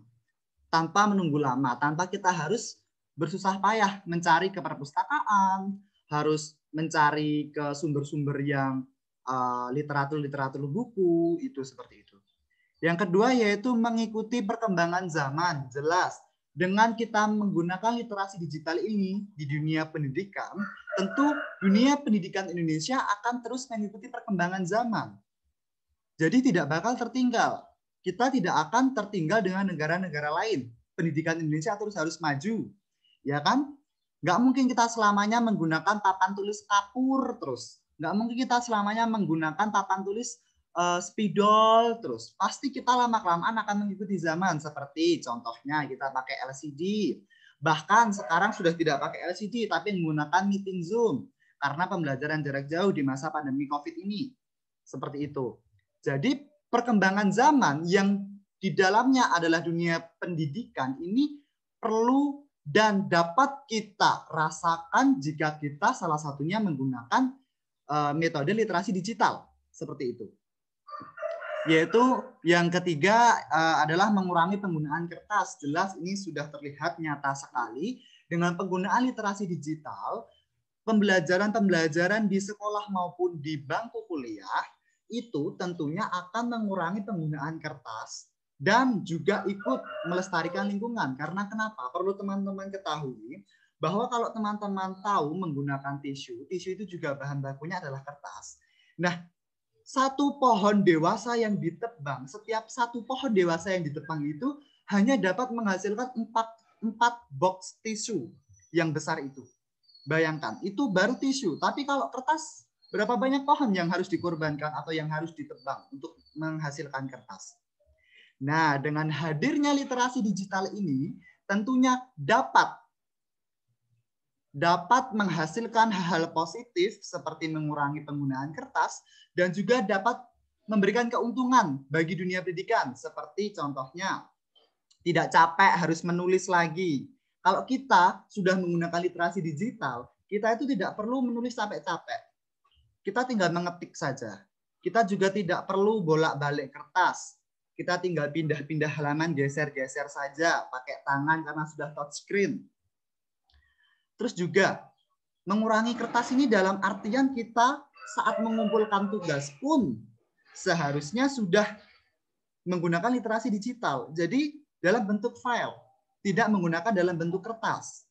Tanpa menunggu lama, tanpa kita harus bersusah payah mencari ke perpustakaan, harus mencari ke sumber-sumber yang literatur buku, itu seperti itu. Yang kedua yaitu mengikuti perkembangan zaman. Jelas, dengan kita menggunakan literasi digital ini di dunia pendidikan, tentu dunia pendidikan Indonesia akan terus mengikuti perkembangan zaman. Jadi tidak bakal tertinggal. Kita tidak akan tertinggal dengan negara-negara lain. Pendidikan Indonesia terus harus maju. Ya kan? Nggak mungkin kita selamanya menggunakan papan tulis kapur terus. Nggak mungkin kita selamanya menggunakan papan tulis spidol terus. Pasti kita lama-kelamaan akan mengikuti zaman. Seperti contohnya kita pakai LCD. Bahkan sekarang sudah tidak pakai LCD tapi menggunakan meeting Zoom karena pembelajaran jarak jauh di masa pandemi COVID ini. Seperti itu. Jadi perkembangan zaman yang di dalamnya adalah dunia pendidikan ini perlu dan dapat kita rasakan jika kita salah satunya menggunakan metode literasi digital. Seperti itu. Yaitu yang ketiga adalah mengurangi penggunaan kertas. Jelas ini sudah terlihat nyata sekali. Dengan penggunaan literasi digital, pembelajaran di sekolah maupun di bangku kuliah itu tentunya akan mengurangi penggunaan kertas dan juga ikut melestarikan lingkungan. Karena kenapa? Perlu teman-teman ketahui bahwa kalau teman-teman tahu menggunakan tisu itu juga bahan bakunya adalah kertas. Nah, satu pohon dewasa yang ditebang, setiap satu pohon dewasa yang ditebang itu hanya dapat menghasilkan 4 box tisu yang besar itu. Bayangkan, itu baru tisu. Tapi kalau kertas, berapa banyak pohon yang harus dikorbankan atau yang harus ditebang untuk menghasilkan kertas? Nah, dengan hadirnya literasi digital ini, tentunya dapat menghasilkan hal-hal positif seperti mengurangi penggunaan kertas dan juga dapat memberikan keuntungan bagi dunia pendidikan seperti contohnya tidak capek harus menulis lagi. Kalau kita sudah menggunakan literasi digital, kita itu tidak perlu menulis capek-capek. Kita tinggal mengetik saja. Kita juga tidak perlu bolak-balik kertas. Kita tinggal pindah-pindah halaman, geser-geser saja pakai tangan karena sudah touchscreen. Terus juga mengurangi kertas ini dalam artian kita saat mengumpulkan tugas pun seharusnya sudah menggunakan literasi digital. Jadi dalam bentuk file, tidak menggunakan dalam bentuk kertas.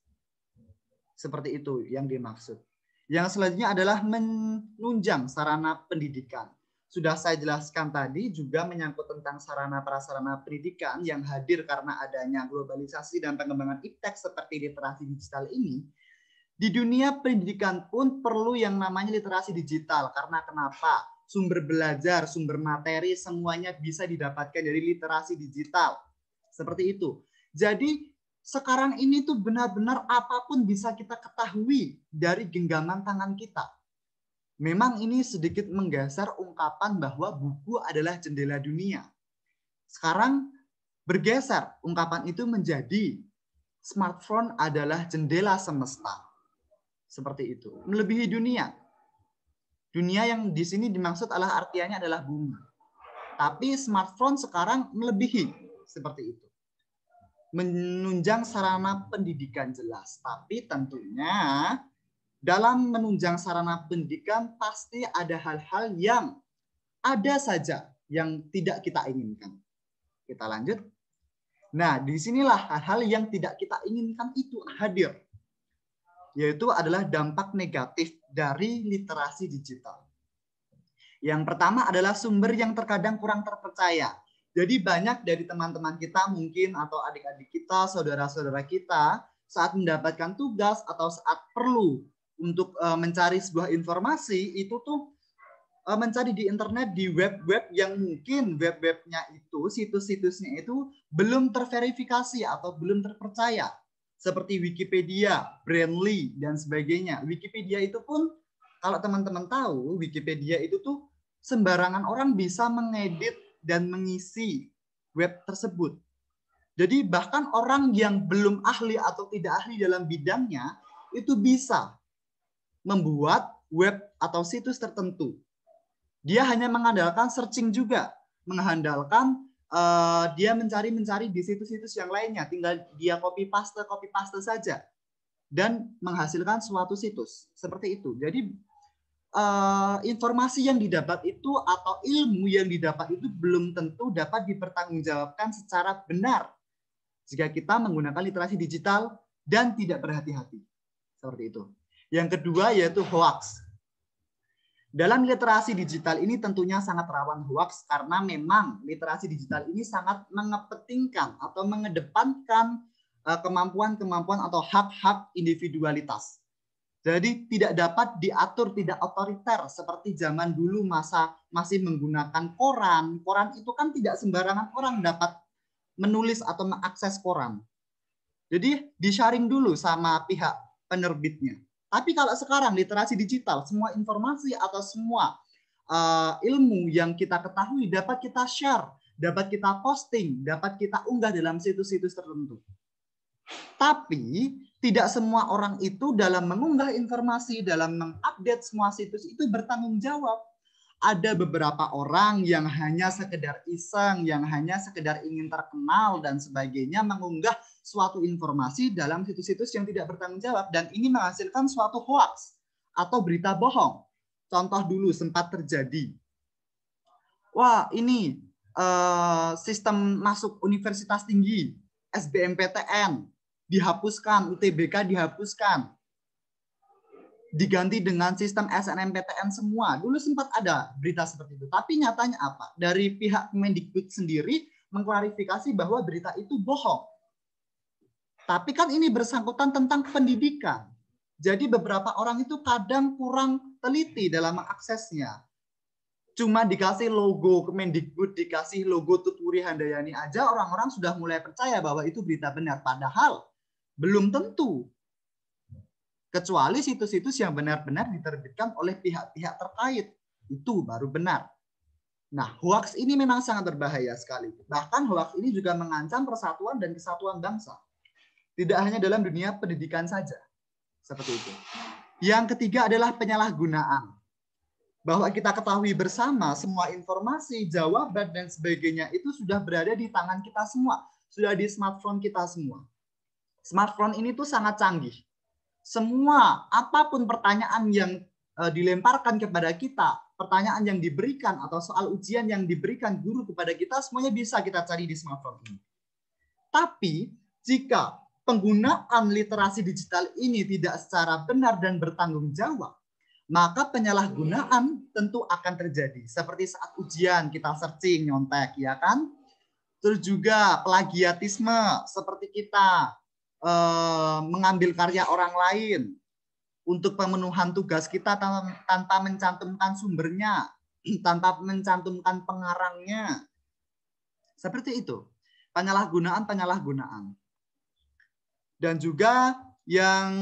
Seperti itu yang dimaksud. Yang selanjutnya adalah menunjang sarana pendidikan. Sudah saya jelaskan tadi juga menyangkut tentang sarana prasarana pendidikan yang hadir karena adanya globalisasi dan pengembangan iptek seperti literasi digital ini. Di dunia pendidikan pun perlu yang namanya literasi digital. Karena kenapa? Sumber belajar, sumber materi semuanya bisa didapatkan dari literasi digital. Seperti itu. Jadi sekarang ini tuh benar-benar apapun bisa kita ketahui dari genggaman tangan kita. Memang ini sedikit menggeser ungkapan bahwa buku adalah jendela dunia. Sekarang bergeser ungkapan itu menjadi smartphone adalah jendela semesta. Seperti itu. Melebihi dunia. Dunia yang di sini dimaksud adalah artiannya adalah bumi. Tapi smartphone sekarang melebihi. Seperti itu. Menunjang sarana pendidikan jelas. Tapi tentunya dalam menunjang sarana pendidikan pasti ada hal-hal yang ada saja yang tidak kita inginkan. Kita lanjut. Nah, disinilah hal-hal yang tidak kita inginkan itu hadir. Yaitu adalah dampak negatif dari literasi digital. Yang pertama adalah sumber yang terkadang kurang terpercaya. Jadi banyak dari teman-teman kita mungkin atau adik-adik kita, saudara-saudara kita saat mendapatkan tugas atau saat perlu untuk mencari sebuah informasi itu tuh mencari di internet di web-web yang mungkin web-webnya itu situs-situsnya itu belum terverifikasi atau belum terpercaya seperti Wikipedia, Brandly dan sebagainya. Wikipedia itu pun kalau teman-teman tahu Wikipedia itu tuh sembarangan orang bisa mengedit dan mengisi web tersebut. Jadi bahkan orang yang belum ahli atau tidak ahli dalam bidangnya itu bisa membuat web atau situs tertentu. Dia hanya mengandalkan searching juga, mengandalkan dia mencari di situs-situs yang lainnya, tinggal dia copy paste saja dan menghasilkan suatu situs seperti itu. Jadi informasi yang didapat itu atau ilmu yang didapat itu belum tentu dapat dipertanggungjawabkan secara benar jika kita menggunakan literasi digital dan tidak berhati-hati. Seperti itu. Yang kedua yaitu hoax. Dalam literasi digital ini tentunya sangat rawan hoax karena memang literasi digital ini sangat mengepentingkan atau mengedepankan kemampuan-kemampuan atau hak-hak individualitas. Jadi tidak dapat diatur, tidak otoriter seperti zaman dulu masa masih menggunakan koran. Koran itu kan tidak sembarangan orang dapat menulis atau mengakses koran. Jadi di-sharing dulu sama pihak penerbitnya. Tapi kalau sekarang literasi digital, semua informasi atau semua ilmu yang kita ketahui dapat kita share, dapat kita posting, dapat kita unggah dalam situs-situs tertentu. Tapi tidak semua orang itu dalam mengunggah informasi, dalam mengupdate semua situs itu bertanggung jawab. Ada beberapa orang yang hanya sekedar iseng, yang hanya sekedar ingin terkenal dan sebagainya mengunggah suatu informasi dalam situs-situs yang tidak bertanggung jawab dan ini menghasilkan suatu hoax atau berita bohong. Contoh dulu sempat terjadi. Wah, ini sistem masuk universitas tinggi, SBMPTN dihapuskan, UTBK dihapuskan. Diganti dengan sistem SNMPTN semua. Dulu sempat ada berita seperti itu. Tapi nyatanya apa? Dari pihak Kemendikbud sendiri mengklarifikasi bahwa berita itu bohong. Tapi kan ini bersangkutan tentang pendidikan. Jadi beberapa orang itu kadang kurang teliti dalam mengaksesnya. Cuma dikasih logo Kemendikbud, dikasih logo Tutwuri Handayani aja, orang-orang sudah mulai percaya bahwa itu berita benar. Padahal belum tentu. Kecuali situs-situs yang benar-benar diterbitkan oleh pihak-pihak terkait. Itu baru benar. Nah, hoax ini memang sangat berbahaya sekali. Bahkan hoax ini juga mengancam persatuan dan kesatuan bangsa. Tidak hanya dalam dunia pendidikan saja. Seperti itu. Yang ketiga adalah penyalahgunaan. Bahwa kita ketahui bersama semua informasi, jawaban, dan sebagainya itu sudah berada di tangan kita semua. Sudah di smartphone kita semua. Smartphone ini tuh sangat canggih. Semua, apapun pertanyaan yang dilemparkan kepada kita, pertanyaan yang diberikan, atau soal ujian yang diberikan guru kepada kita, semuanya bisa kita cari di smartphone ini. Tapi, jika penggunaan literasi digital ini tidak secara benar dan bertanggung jawab, maka penyalahgunaan tentu akan terjadi. Seperti saat ujian kita searching, nyontek, ya kan? Terus juga plagiatisme, seperti kita mengambil karya orang lain untuk pemenuhan tugas kita tanpa mencantumkan sumbernya, tanpa mencantumkan pengarangnya. Seperti itu. Penyalahgunaan. Dan juga yang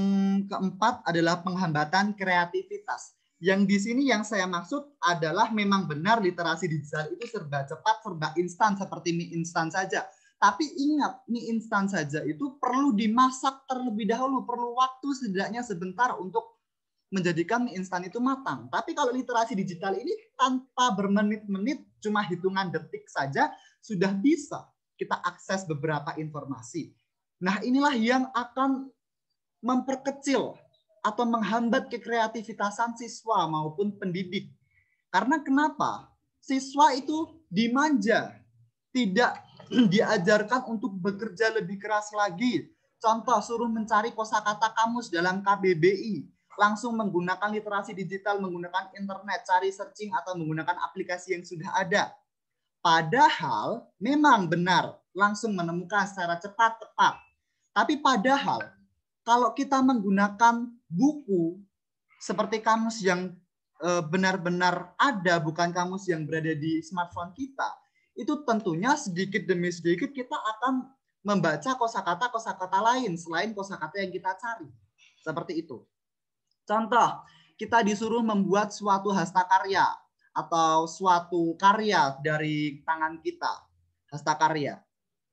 keempat adalah penghambatan kreativitas. Yang di sini yang saya maksud adalah memang benar literasi digital itu serba cepat, serba instan, seperti mie instan saja. Tapi ingat, mie instan saja itu perlu dimasak terlebih dahulu, perlu waktu setidaknya sebentar untuk menjadikan mie instan itu matang. Tapi kalau literasi digital ini tanpa bermenit-menit, cuma hitungan detik saja, sudah bisa kita akses beberapa informasi. Nah, inilah yang akan memperkecil atau menghambat kekreativitasan siswa maupun pendidik. Karena kenapa? Siswa itu dimanja, tidak diajarkan untuk bekerja lebih keras lagi. Contoh, suruh mencari kosakata kamus dalam KBBI, langsung menggunakan literasi digital, menggunakan internet, cari searching atau menggunakan aplikasi yang sudah ada. Padahal memang benar langsung menemukan secara cepat, tepat. Tapi padahal kalau kita menggunakan buku seperti kamus yang benar-benar ada, bukan kamus yang berada di smartphone kita, itu tentunya sedikit demi sedikit kita akan membaca kosakata-kosakata lain selain kosakata yang kita cari. Seperti itu. Contoh, kita disuruh membuat suatu hastakarya atau suatu karya dari tangan kita, hastakarya.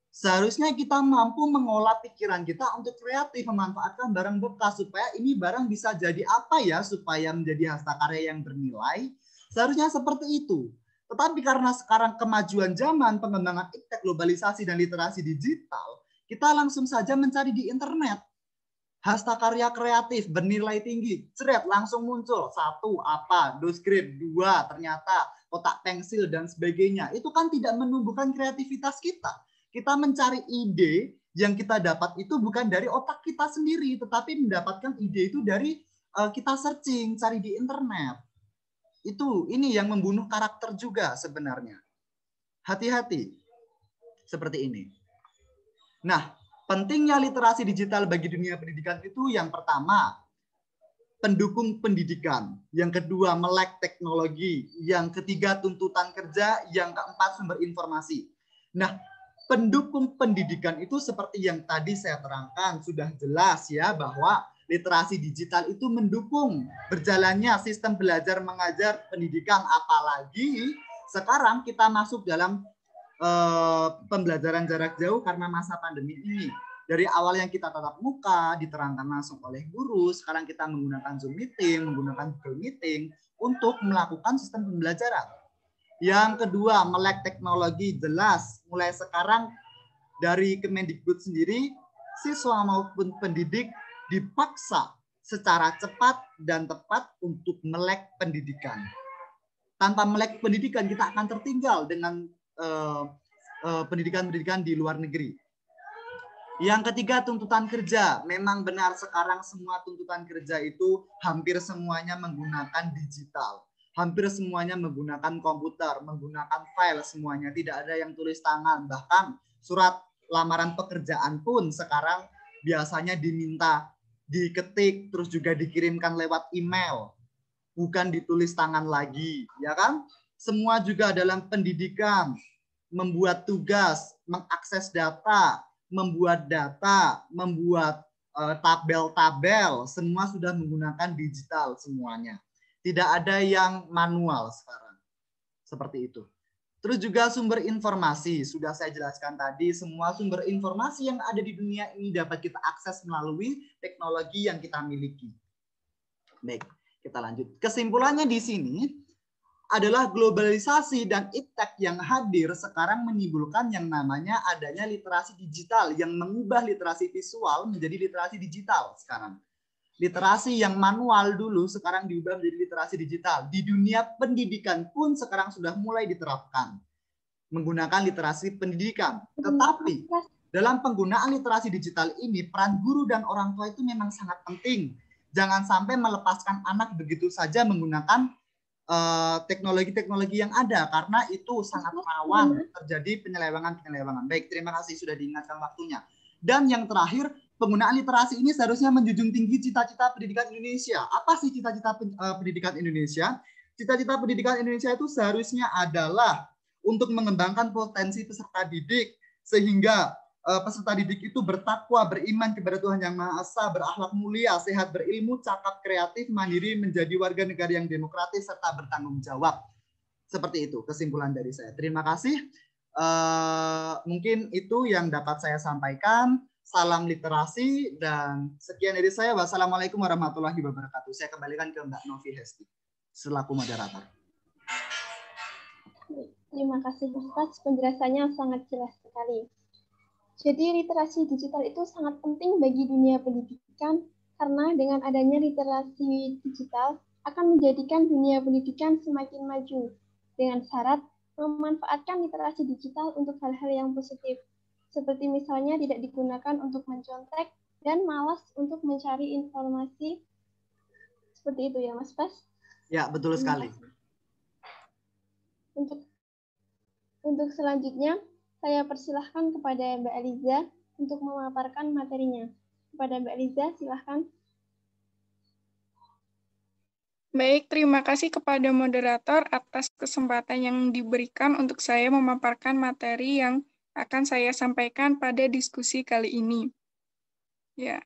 Seharusnya kita mampu mengolah pikiran kita untuk kreatif, memanfaatkan barang bekas supaya ini barang bisa jadi apa ya supaya menjadi hastakarya yang bernilai. Seharusnya seperti itu. Tetapi karena sekarang kemajuan zaman, pengembangan iptek, globalisasi, dan literasi digital, kita langsung saja mencari di internet. Hastakarya kreatif bernilai tinggi, ceret langsung muncul. 1 apa, doskrip, 2 ternyata kotak pensil dan sebagainya. Itu kan tidak menumbuhkan kreativitas kita. Kita mencari ide yang kita dapat itu bukan dari otak kita sendiri, tetapi mendapatkan ide itu dari kita searching, cari di internet. Ini yang membunuh karakter juga sebenarnya. Hati-hati. Seperti ini. Nah, pentingnya literasi digital bagi dunia pendidikan itu yang pertama, pendukung pendidikan. Yang kedua, melek teknologi. Yang ketiga, tuntutan kerja. Yang keempat, sumber informasi. Nah, pendukung pendidikan itu seperti yang tadi saya terangkan, sudah jelas ya bahwa literasi digital itu mendukung berjalannya sistem belajar mengajar pendidikan, apalagi sekarang kita masuk dalam pembelajaran jarak jauh karena masa pandemi ini. Dari awal yang kita tatap muka, diterangkan langsung oleh guru, sekarang kita menggunakan Zoom Meeting, menggunakan Google Meeting untuk melakukan sistem pembelajaran. Yang kedua, melek teknologi. Jelas, mulai sekarang dari Kemendikbud sendiri, siswa maupun pendidik dipaksa secara cepat dan tepat untuk melek pendidikan. Tanpa melek pendidikan, kita akan tertinggal dengan pendidikan-pendidikan di luar negeri. Yang ketiga, tuntutan kerja. Memang benar sekarang semua tuntutan kerja itu hampir semuanya menggunakan digital. Hampir semuanya menggunakan komputer, menggunakan file semuanya. Tidak ada yang tulis tangan. Bahkan surat lamaran pekerjaan pun sekarang biasanya diminta diketik, terus juga dikirimkan lewat email. Bukan ditulis tangan lagi, ya kan? Semua juga dalam pendidikan, membuat tugas, mengakses data, membuat tabel-tabel, semua sudah menggunakan digital semuanya. Tidak ada yang manual sekarang. Seperti itu. Terus juga sumber informasi, sudah saya jelaskan tadi, semua sumber informasi yang ada di dunia ini dapat kita akses melalui teknologi yang kita miliki. Baik, kita lanjut. Kesimpulannya di sini adalah globalisasi dan iptek yang hadir sekarang menimbulkan yang namanya adanya literasi digital yang mengubah literasi visual menjadi literasi digital sekarang. Literasi yang manual dulu sekarang diubah menjadi literasi digital. Di dunia pendidikan pun sekarang sudah mulai diterapkan menggunakan literasi pendidikan. Tetapi dalam penggunaan literasi digital ini peran guru dan orang tua itu memang sangat penting. Jangan sampai melepaskan anak begitu saja menggunakan teknologi-teknologi yang ada karena itu sangat rawan terjadi penyelewengan-penyelewengan. Baik, terima kasih sudah diingatkan waktunya. Dan yang terakhir, penggunaan literasi ini seharusnya menjunjung tinggi cita-cita pendidikan Indonesia. Apa sih cita-cita pendidikan Indonesia? Cita-cita pendidikan Indonesia itu seharusnya adalah untuk mengembangkan potensi peserta didik sehingga peserta didik itu bertakwa, beriman kepada Tuhan Yang Maha Esa, berakhlak mulia, sehat berilmu, cakap, kreatif, mandiri, menjadi warga negara yang demokratis serta bertanggung jawab. Seperti itu kesimpulan dari saya. Terima kasih. Mungkin itu yang dapat saya sampaikan. Salam literasi dan sekian dari saya. Wassalamualaikum warahmatullahi wabarakatuh. Saya kembalikan ke Mbak Novi Hesti selaku moderator. Terima kasih Ustaz, penjelasannya sangat jelas sekali. Jadi literasi digital itu sangat penting bagi dunia pendidikan karena dengan adanya literasi digital akan menjadikan dunia pendidikan semakin maju dengan syarat memanfaatkan literasi digital untuk hal-hal yang positif. Seperti misalnya tidak digunakan untuk mencontek dan malas untuk mencari informasi. Seperti itu ya Mas Bas? Ya, betul sekali. Untuk selanjutnya, saya persilahkan kepada Mbak Eliza untuk memaparkan materinya. Kepada Mbak Eliza, silahkan. Baik, terima kasih kepada moderator atas kesempatan yang diberikan untuk saya memaparkan materi yang akan saya sampaikan pada diskusi kali ini. Ya,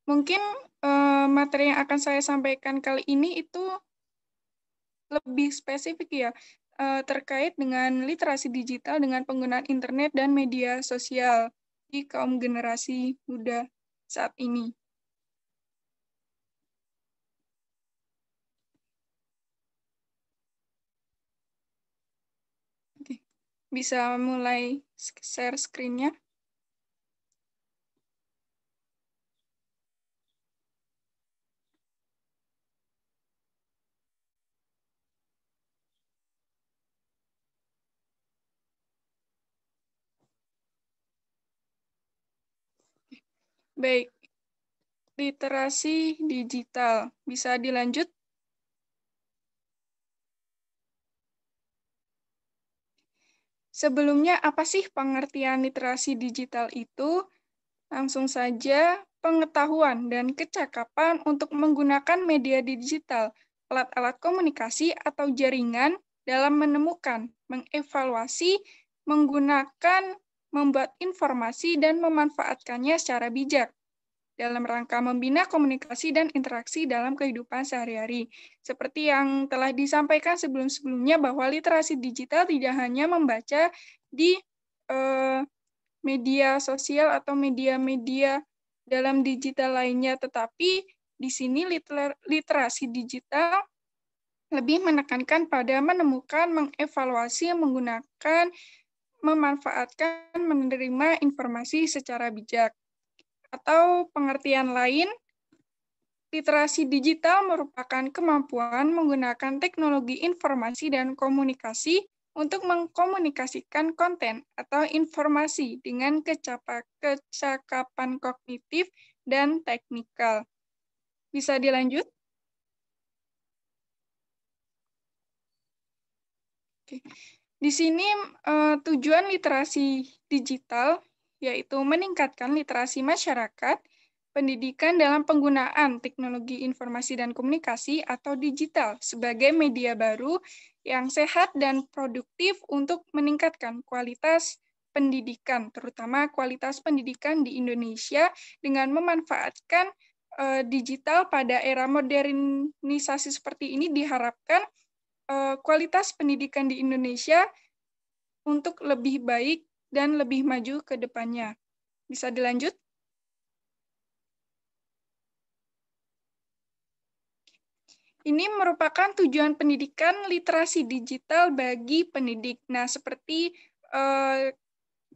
mungkin materi yang akan saya sampaikan kali ini itu lebih spesifik ya, terkait dengan literasi digital dengan penggunaan internet dan media sosial di kaum generasi muda saat ini. Oke, bisa mulai share screen-nya. Baik, literasi digital. Bisa dilanjut? Sebelumnya, apa sih pengertian literasi digital itu? Langsung saja, pengetahuan dan kecakapan untuk menggunakan media digital, alat-alat komunikasi atau jaringan dalam menemukan, mengevaluasi, menggunakan, membuat informasi, dan memanfaatkannya secara bijak dalam rangka membina komunikasi dan interaksi dalam kehidupan sehari-hari. Seperti yang telah disampaikan sebelum-sebelumnya bahwa literasi digital tidak hanya membaca di media sosial atau media-media dalam digital lainnya, tetapi di sini literasi digital lebih menekankan pada menemukan, mengevaluasi, menggunakan, memanfaatkan, menerima informasi secara bijak. Atau pengertian lain, Literasi digital merupakan kemampuan menggunakan teknologi informasi dan komunikasi untuk mengkomunikasikan konten atau informasi dengan kecakapan kognitif dan teknikal. Bisa dilanjut? Oke. Di sini tujuan literasi digital yaitu meningkatkan literasi masyarakat, pendidikan dalam penggunaan teknologi informasi dan komunikasi atau digital sebagai media baru yang sehat dan produktif untuk meningkatkan kualitas pendidikan, terutama kualitas pendidikan di Indonesia dengan memanfaatkan digital pada era modernisasi seperti ini diharapkan kualitas pendidikan di Indonesia untuk lebih baik dan lebih maju ke depannya. Bisa dilanjut? Ini merupakan tujuan pendidikan literasi digital bagi pendidik. Nah, seperti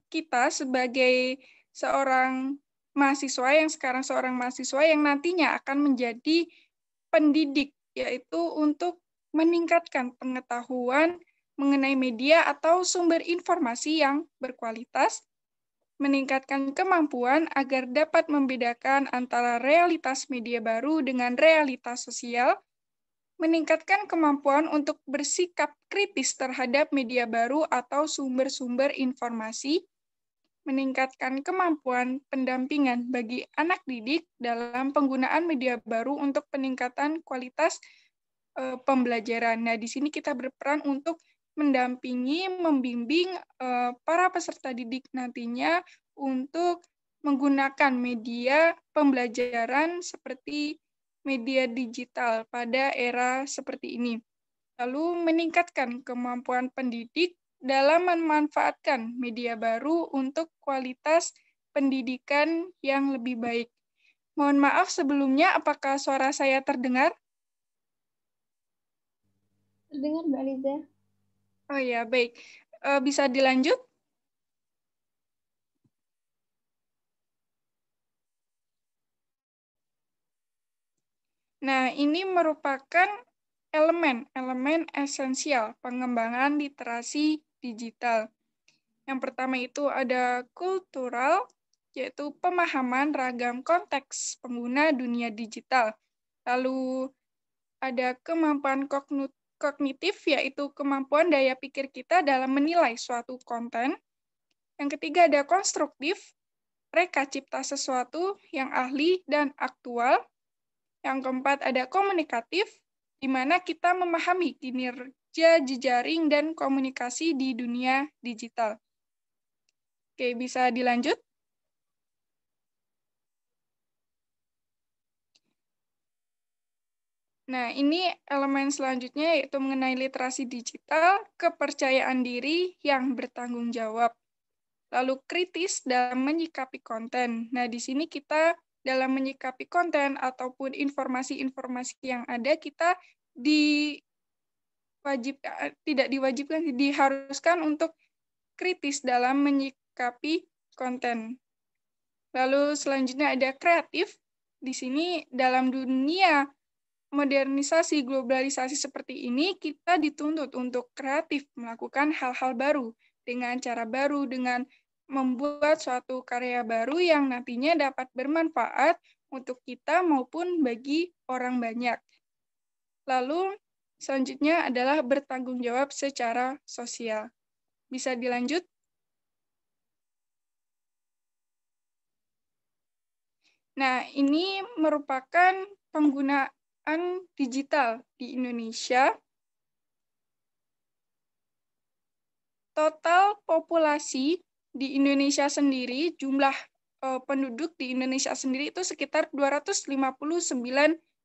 kita sebagai seorang mahasiswa yang sekarang seorang mahasiswa yang nantinya akan menjadi pendidik, yaitu untuk meningkatkan pengetahuan mengenai media atau sumber informasi yang berkualitas, meningkatkan kemampuan agar dapat membedakan antara realitas media baru dengan realitas sosial, meningkatkan kemampuan untuk bersikap kritis terhadap media baru atau sumber-sumber informasi, meningkatkan kemampuan pendampingan bagi anak didik dalam penggunaan media baru untuk peningkatan kualitas pembelajaran. Nah, di sini kita berperan untuk mendampingi, membimbing para peserta didik nantinya untuk menggunakan media pembelajaran seperti media digital pada era seperti ini. Lalu meningkatkan kemampuan pendidik dalam memanfaatkan media baru untuk kualitas pendidikan yang lebih baik. Mohon maaf sebelumnya, apakah suara saya terdengar? Terdengar, Mbak Liza. Oh ya, baik. Bisa dilanjut? Nah, ini merupakan elemen esensial pengembangan literasi digital. Yang pertama itu ada kultural, yaitu pemahaman ragam konteks pengguna dunia digital. Lalu ada kemampuan kognitif, yaitu kemampuan daya pikir kita dalam menilai suatu konten. Yang ketiga ada konstruktif, reka cipta sesuatu yang ahli dan aktual. Yang keempat ada komunikatif, di mana kita memahami kinerja jejaring dan komunikasi di dunia digital. Oke, bisa dilanjut? Nah, ini elemen selanjutnya yaitu mengenai literasi digital, kepercayaan diri yang bertanggung jawab. Lalu kritis dalam menyikapi konten. Nah, di sini kita dalam menyikapi konten ataupun informasi-informasi yang ada, kita tidak diwajibkan, diharuskan untuk kritis dalam menyikapi konten. Lalu selanjutnya ada kreatif. Di sini dalam dunia modernisasi, globalisasi seperti ini, kita dituntut untuk kreatif, melakukan hal-hal baru, dengan cara baru, dengan membuat suatu karya baru yang nantinya dapat bermanfaat untuk kita maupun bagi orang banyak. Lalu, selanjutnya adalah bertanggung jawab secara sosial. Bisa dilanjut? Nah, ini merupakan penggunaan digital di Indonesia. Total populasi di Indonesia sendiri, jumlah penduduk di Indonesia sendiri itu sekitar 259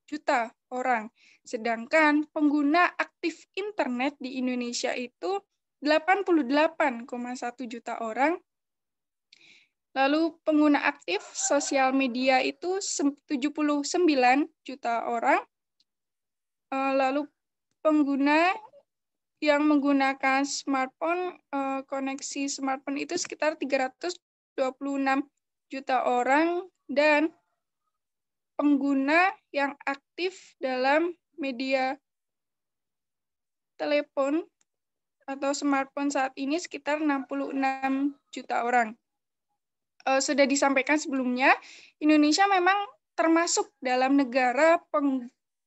juta orang. Sedangkan pengguna aktif internet di Indonesia itu 88,1 juta orang. Lalu pengguna aktif sosial media itu 79 juta orang. Lalu pengguna yang menggunakan smartphone, koneksi smartphone itu sekitar 326 juta orang, dan pengguna yang aktif dalam media telepon atau smartphone saat ini sekitar 66 juta orang. Sudah disampaikan sebelumnya, Indonesia memang termasuk dalam negara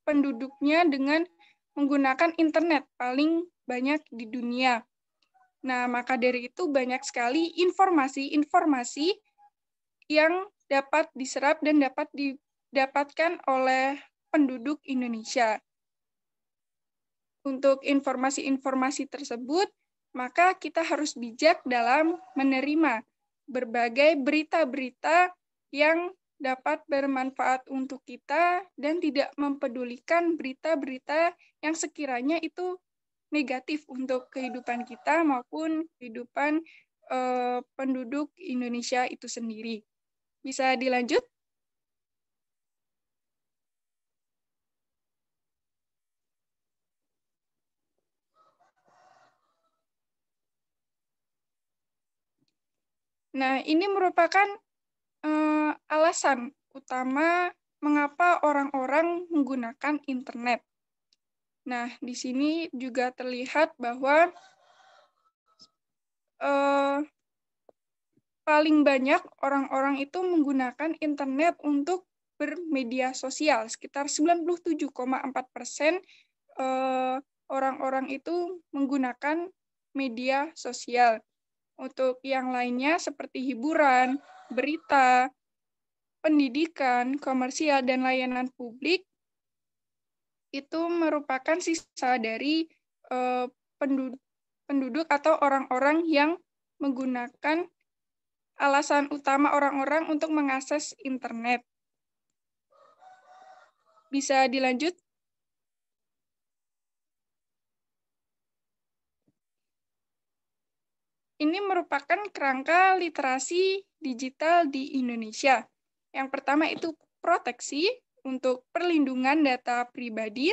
penduduknya dengan menggunakan internet paling banyak di dunia. Nah, maka dari itu banyak sekali informasi-informasi yang dapat diserap dan dapat didapatkan oleh penduduk Indonesia. Untuk informasi-informasi tersebut, maka kita harus bijak dalam menerima berbagai berita-berita yang dapat bermanfaat untuk kita dan tidak mempedulikan berita-berita yang sekiranya itu negatif untuk kehidupan kita maupun kehidupan penduduk Indonesia itu sendiri. Bisa dilanjut? Nah, ini merupakan alasan utama mengapa orang-orang menggunakan internet. Nah, di sini juga terlihat bahwa paling banyak orang-orang itu menggunakan internet untuk bermedia sosial. Sekitar 97,4% orang-orang itu menggunakan media sosial. Untuk yang lainnya seperti hiburan, berita, pendidikan, komersial, dan layanan publik itu merupakan sisa dari penduduk atau orang-orang yang menggunakan alasan utama orang-orang untuk mengakses internet. Bisa dilanjut? Ini merupakan kerangka literasi digital di Indonesia. Yang pertama itu proteksi untuk perlindungan data pribadi.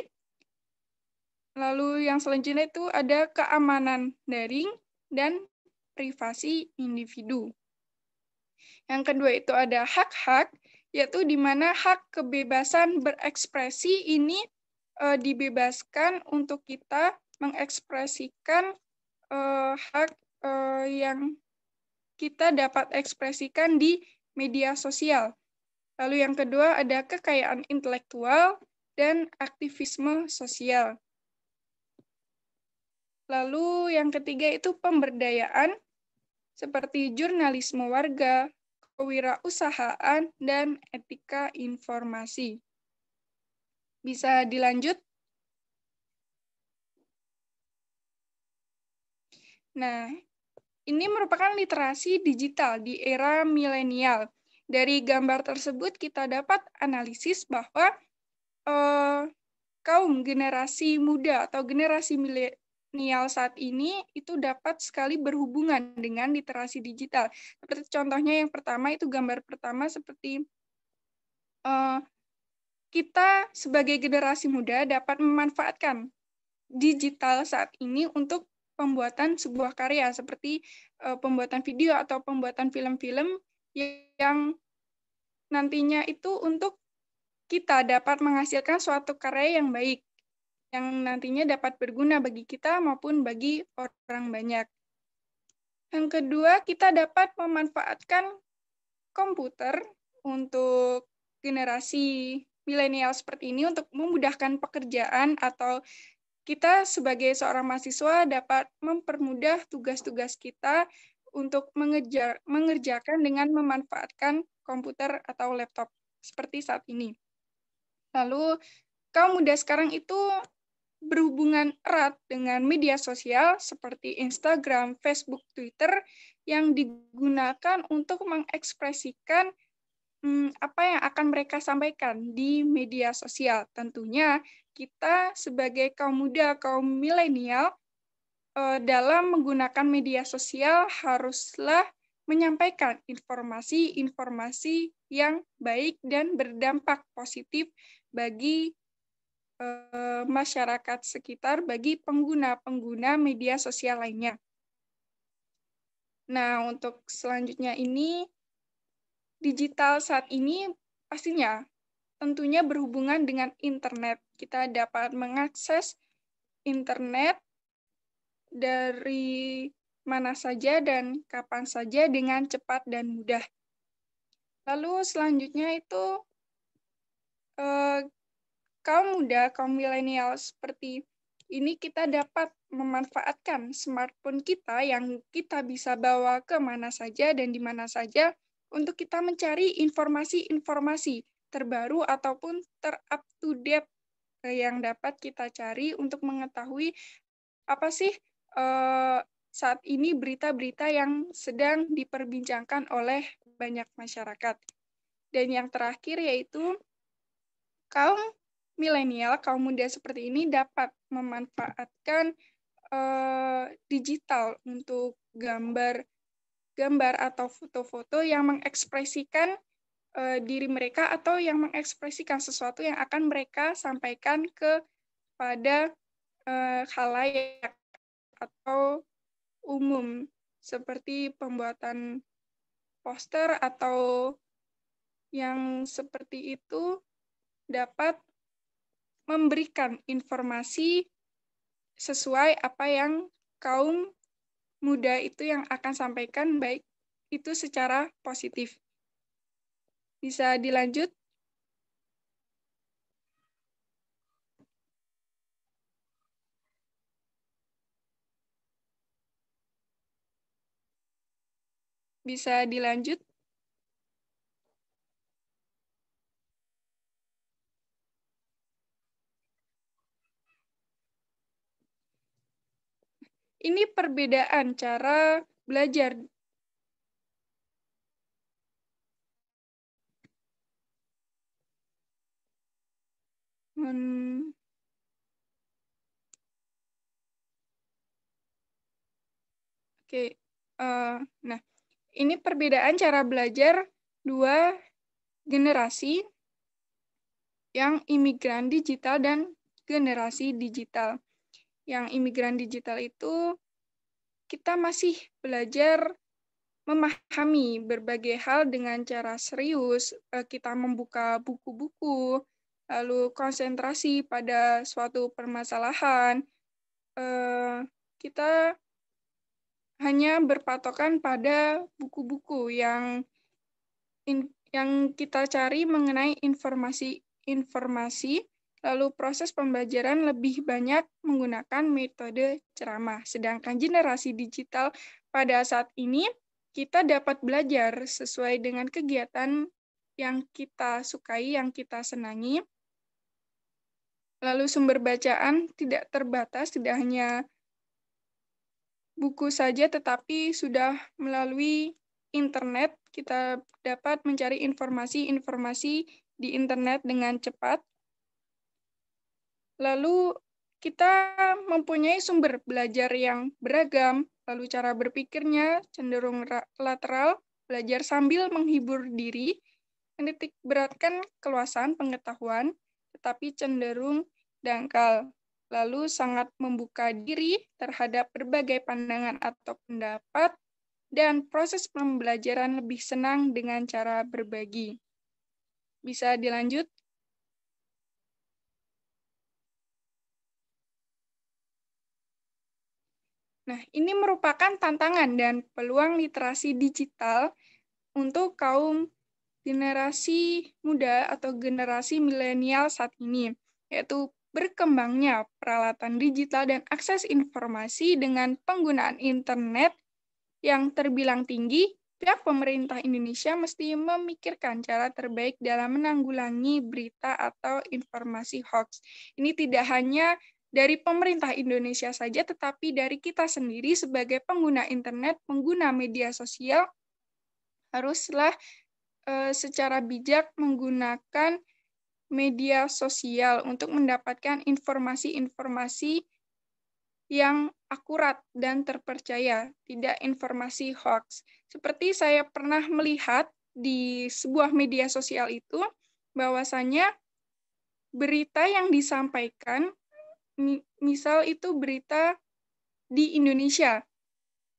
Lalu yang selanjutnya itu ada keamanan daring dan privasi individu. Yang kedua itu ada hak-hak, yaitu di mana hak kebebasan berekspresi ini dibebaskan untuk kita mengekspresikan hak yang kita dapat ekspresikan di media sosial. Lalu yang kedua ada kekayaan intelektual dan aktivisme sosial. Lalu yang ketiga itu pemberdayaan seperti jurnalisme warga, kewirausahaan, dan etika informasi. Bisa dilanjut? Nah, ini merupakan literasi digital di era milenial. Dari gambar tersebut kita dapat analisis bahwa kaum generasi muda atau generasi milenial saat ini itu dapat sekali berhubungan dengan literasi digital. Seperti contohnya yang pertama itu gambar pertama seperti kita sebagai generasi muda dapat memanfaatkan digital saat ini untuk pembuatan sebuah karya seperti pembuatan video atau pembuatan film-film yang nantinya itu untuk kita dapat menghasilkan suatu karya yang baik, yang nantinya dapat berguna bagi kita maupun bagi orang banyak. Yang kedua, kita dapat memanfaatkan komputer untuk generasi milenial seperti ini untuk memudahkan pekerjaan atau kita sebagai seorang mahasiswa dapat mempermudah tugas-tugas kita untuk mengerjakan dengan memanfaatkan komputer atau laptop seperti saat ini. Lalu, kaum muda sekarang itu berhubungan erat dengan media sosial seperti Instagram, Facebook, Twitter yang digunakan untuk mengekspresikan apa yang akan mereka sampaikan di media sosial. Tentunya kita sebagai kaum muda, kaum milenial, dalam menggunakan media sosial haruslah menyampaikan informasi-informasi yang baik dan berdampak positif bagi masyarakat sekitar, bagi pengguna-pengguna media sosial lainnya. Nah, untuk selanjutnya ini, digital saat ini pastinya tentunya berhubungan dengan internet. Kita dapat mengakses internet dari mana saja dan kapan saja dengan cepat dan mudah. Lalu selanjutnya itu kaum muda, kaum milenial seperti ini kita dapat memanfaatkan smartphone kita yang kita bisa bawa ke mana saja dan di mana saja untuk kita mencari informasi-informasi terbaru ataupun ter-up-to-date yang dapat kita cari untuk mengetahui apa sih saat ini berita-berita yang sedang diperbincangkan oleh banyak masyarakat. Dan yang terakhir yaitu kaum milenial, kaum muda seperti ini dapat memanfaatkan digital untuk gambar atau foto-foto yang mengekspresikan diri mereka atau yang mengekspresikan sesuatu yang akan mereka sampaikan kepada khalayak atau umum, seperti pembuatan poster atau yang seperti itu dapat memberikan informasi sesuai apa yang kaum muda itu yang akan sampaikan, baik itu secara positif. Bisa dilanjut? Bisa dilanjut? Ini perbedaan cara belajar. Oke, nah ini perbedaan cara belajar dua generasi yang imigran digital dan generasi digital. Yang imigran digital itu kita masih belajar memahami berbagai hal dengan cara serius, kita membuka buku-buku, lalu konsentrasi pada suatu permasalahan, kita hanya berpatokan pada buku-buku yang kita cari mengenai informasi, lalu proses pembelajaran lebih banyak menggunakan metode ceramah. Sedangkan generasi digital pada saat ini, kita dapat belajar sesuai dengan kegiatan yang kita sukai, yang kita senangi. Lalu sumber bacaan tidak terbatas, tidak hanya buku saja, tetapi sudah melalui internet, kita dapat mencari informasi-informasi di internet dengan cepat. Lalu kita mempunyai sumber belajar yang beragam, lalu cara berpikirnya cenderung lateral, belajar sambil menghibur diri, menitik beratkan keluasan pengetahuan, tetapi cenderung dangkal. Lalu sangat membuka diri terhadap berbagai pandangan atau pendapat, dan proses pembelajaran lebih senang dengan cara berbagi. Bisa dilanjut? Nah, ini merupakan tantangan dan peluang literasi digital untuk kaum generasi muda atau generasi milenial saat ini, yaitu berkembangnya peralatan digital dan akses informasi dengan penggunaan internet yang terbilang tinggi. Pihak pemerintah Indonesia mesti memikirkan cara terbaik dalam menanggulangi berita atau informasi hoax. Ini tidak hanya dari pemerintah Indonesia saja, tetapi dari kita sendiri sebagai pengguna internet, pengguna media sosial, haruslah secara bijak menggunakan media sosial untuk mendapatkan informasi-informasi yang akurat dan terpercaya, tidak informasi hoax. Seperti saya pernah melihat di sebuah media sosial itu, bahwasanya berita yang disampaikan, misal itu berita di Indonesia,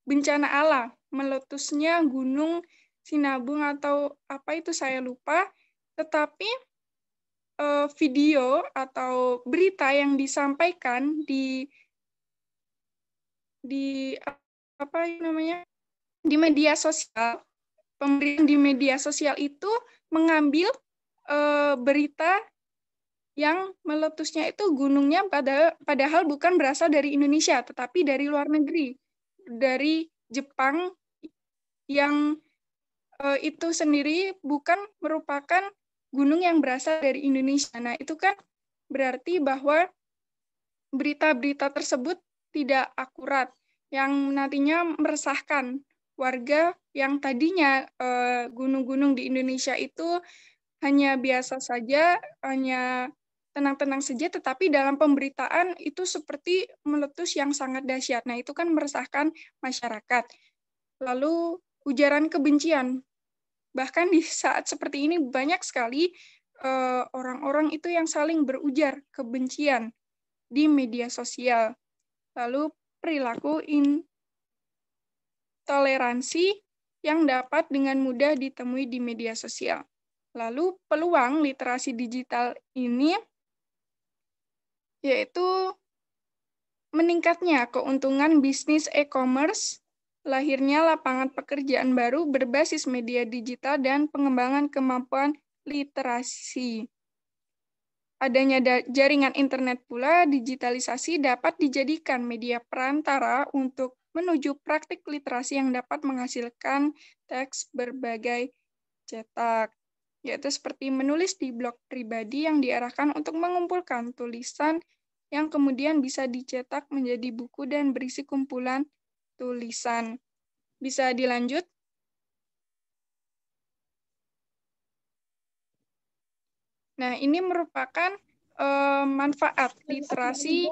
bencana alam, meletusnya gunung Sinabung atau apa itu saya lupa, tetapi video atau berita yang disampaikan di apa namanya, di media sosial, pemberitaan di media sosial itu mengambil berita yang meletusnya itu gunungnya padahal bukan berasal dari Indonesia, tetapi dari luar negeri, dari Jepang, yang itu sendiri bukan merupakan gunung yang berasal dari Indonesia. Nah, itu kan berarti bahwa berita-berita tersebut tidak akurat, yang nantinya meresahkan warga yang tadinya gunung-gunung di Indonesia itu hanya biasa saja, hanya tenang-tenang saja, tetapi dalam pemberitaan itu seperti meletus yang sangat dahsyat. Nah, itu kan meresahkan masyarakat. Lalu ujaran kebencian. Bahkan di saat seperti ini banyak sekali orang-orang itu yang saling berujar kebencian di media sosial. Lalu perilaku intoleransi yang dapat dengan mudah ditemui di media sosial. Lalu peluang literasi digital ini yaitu meningkatnya keuntungan bisnis e-commerce, lahirnya lapangan pekerjaan baru berbasis media digital, dan pengembangan kemampuan literasi. Adanya jaringan internet pula, digitalisasi dapat dijadikan media perantara untuk menuju praktik literasi yang dapat menghasilkan teks berbagai cetak, yaitu seperti menulis di blog pribadi yang diarahkan untuk mengumpulkan tulisan yang kemudian bisa dicetak menjadi buku dan berisi kumpulan tulisan. Bisa dilanjut? Nah, ini merupakan manfaat literasi.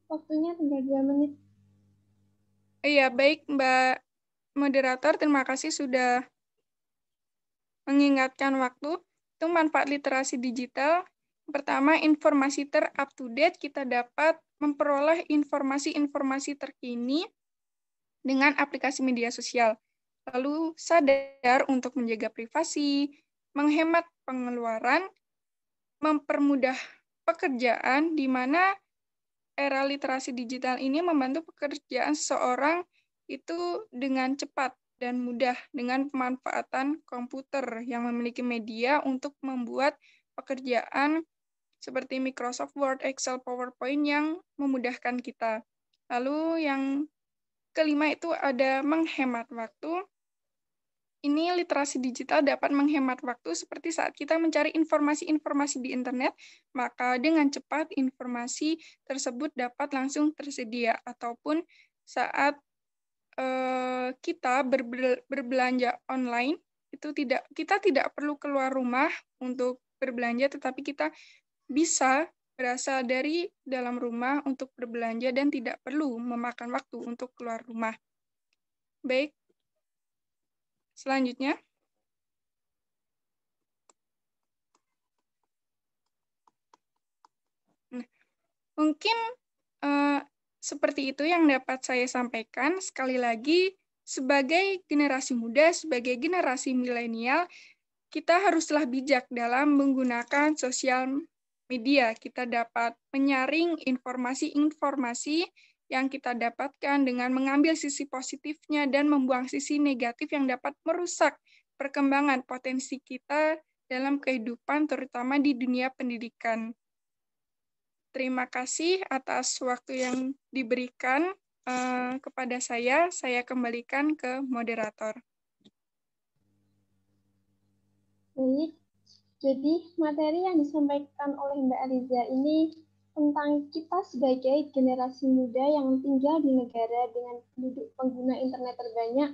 Waktunya tinggal 2 menit. Iya, baik Mbak Moderator, terima kasih sudah mengingatkan waktu. Itu manfaat literasi digital. Pertama, informasi ter-up-to-date, kita dapat memperoleh informasi-informasi terkini dengan aplikasi media sosial. Lalu sadar untuk menjaga privasi, menghemat pengeluaran, mempermudah pekerjaan, di mana era literasi digital ini membantu pekerjaan seseorang itu dengan cepat dan mudah dengan pemanfaatan komputer yang memiliki media untuk membuat pekerjaan seperti Microsoft Word, Excel, PowerPoint yang memudahkan kita. Lalu yang kelima itu ada menghemat waktu. Ini literasi digital dapat menghemat waktu seperti saat kita mencari informasi-informasi di internet, maka dengan cepat informasi tersebut dapat langsung tersedia, ataupun saat kita berbelanja online, itu kita tidak perlu keluar rumah untuk berbelanja, tetapi kita bisa berasal dari dalam rumah untuk berbelanja dan tidak perlu memakan waktu untuk keluar rumah. Baik, selanjutnya. Nah, mungkin seperti itu yang dapat saya sampaikan. Sekali lagi, sebagai generasi muda, sebagai generasi milenial, kita haruslah bijak dalam menggunakan sosial media. Kita dapat menyaring informasi-informasi yang kita dapatkan dengan mengambil sisi positifnya dan membuang sisi negatif yang dapat merusak perkembangan potensi kita dalam kehidupan, terutama di dunia pendidikan. Terima kasih atas waktu yang diberikan kepada saya. Saya kembalikan ke moderator. Baik, jadi materi yang disampaikan oleh Mbak Aliza ini tentang kita sebagai generasi muda yang tinggal di negara dengan penduduk pengguna internet terbanyak,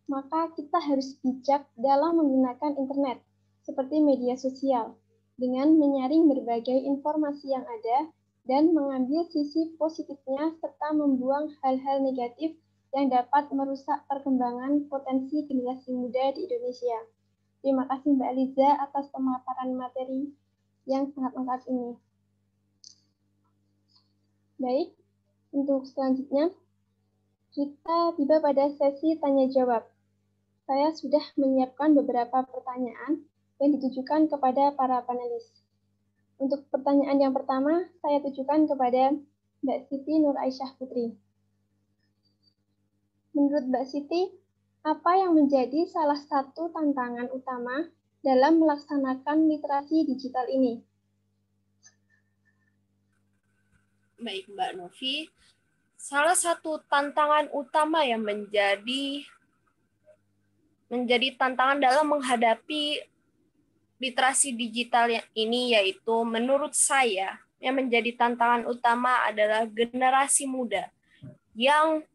maka kita harus bijak dalam menggunakan internet, seperti media sosial, dengan menyaring berbagai informasi yang ada dan mengambil sisi positifnya serta membuang hal-hal negatif yang dapat merusak perkembangan potensi generasi muda di Indonesia. Terima kasih Mbak Aliza atas pemaparan materi yang sangat lengkap ini. Baik, untuk selanjutnya kita tiba pada sesi tanya jawab. Saya sudah menyiapkan beberapa pertanyaan yang ditujukan kepada para panelis. Untuk pertanyaan yang pertama, saya tujukan kepada Mbak Siti Nur Aisyah Putri. Menurut Mbak Siti, apa yang menjadi salah satu tantangan utama dalam melaksanakan literasi digital ini? Baik, Mbak Novi. Salah satu tantangan utama yang menjadi tantangan dalam menghadapi literasi digital ini yaitu menurut saya yang menjadi tantangan utama adalah generasi muda yang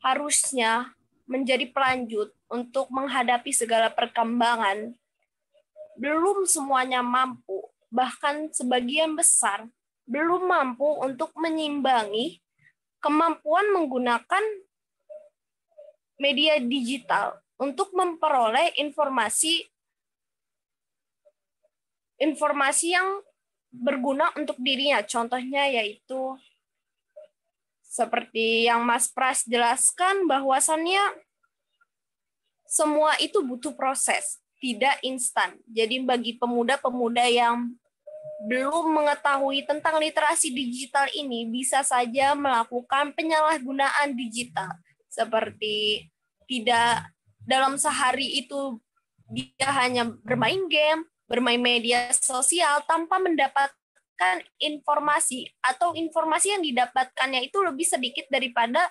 harusnya menjadi pelanjut untuk menghadapi segala perkembangan. Belum semuanya mampu, bahkan sebagian besar belum mampu untuk menyimbangi kemampuan menggunakan media digital untuk memperoleh informasi yang berguna untuk dirinya. Contohnya yaitu seperti yang Mas Pras jelaskan, bahwasannya semua itu butuh proses, tidak instan. Jadi bagi pemuda-pemuda yang belum mengetahui tentang literasi digital ini, bisa saja melakukan penyalahgunaan digital. Seperti tidak dalam sehari itu dia hanya bermain game, bermain media sosial tanpa mendapatkan informasi, atau informasi yang didapatkannya itu lebih sedikit daripada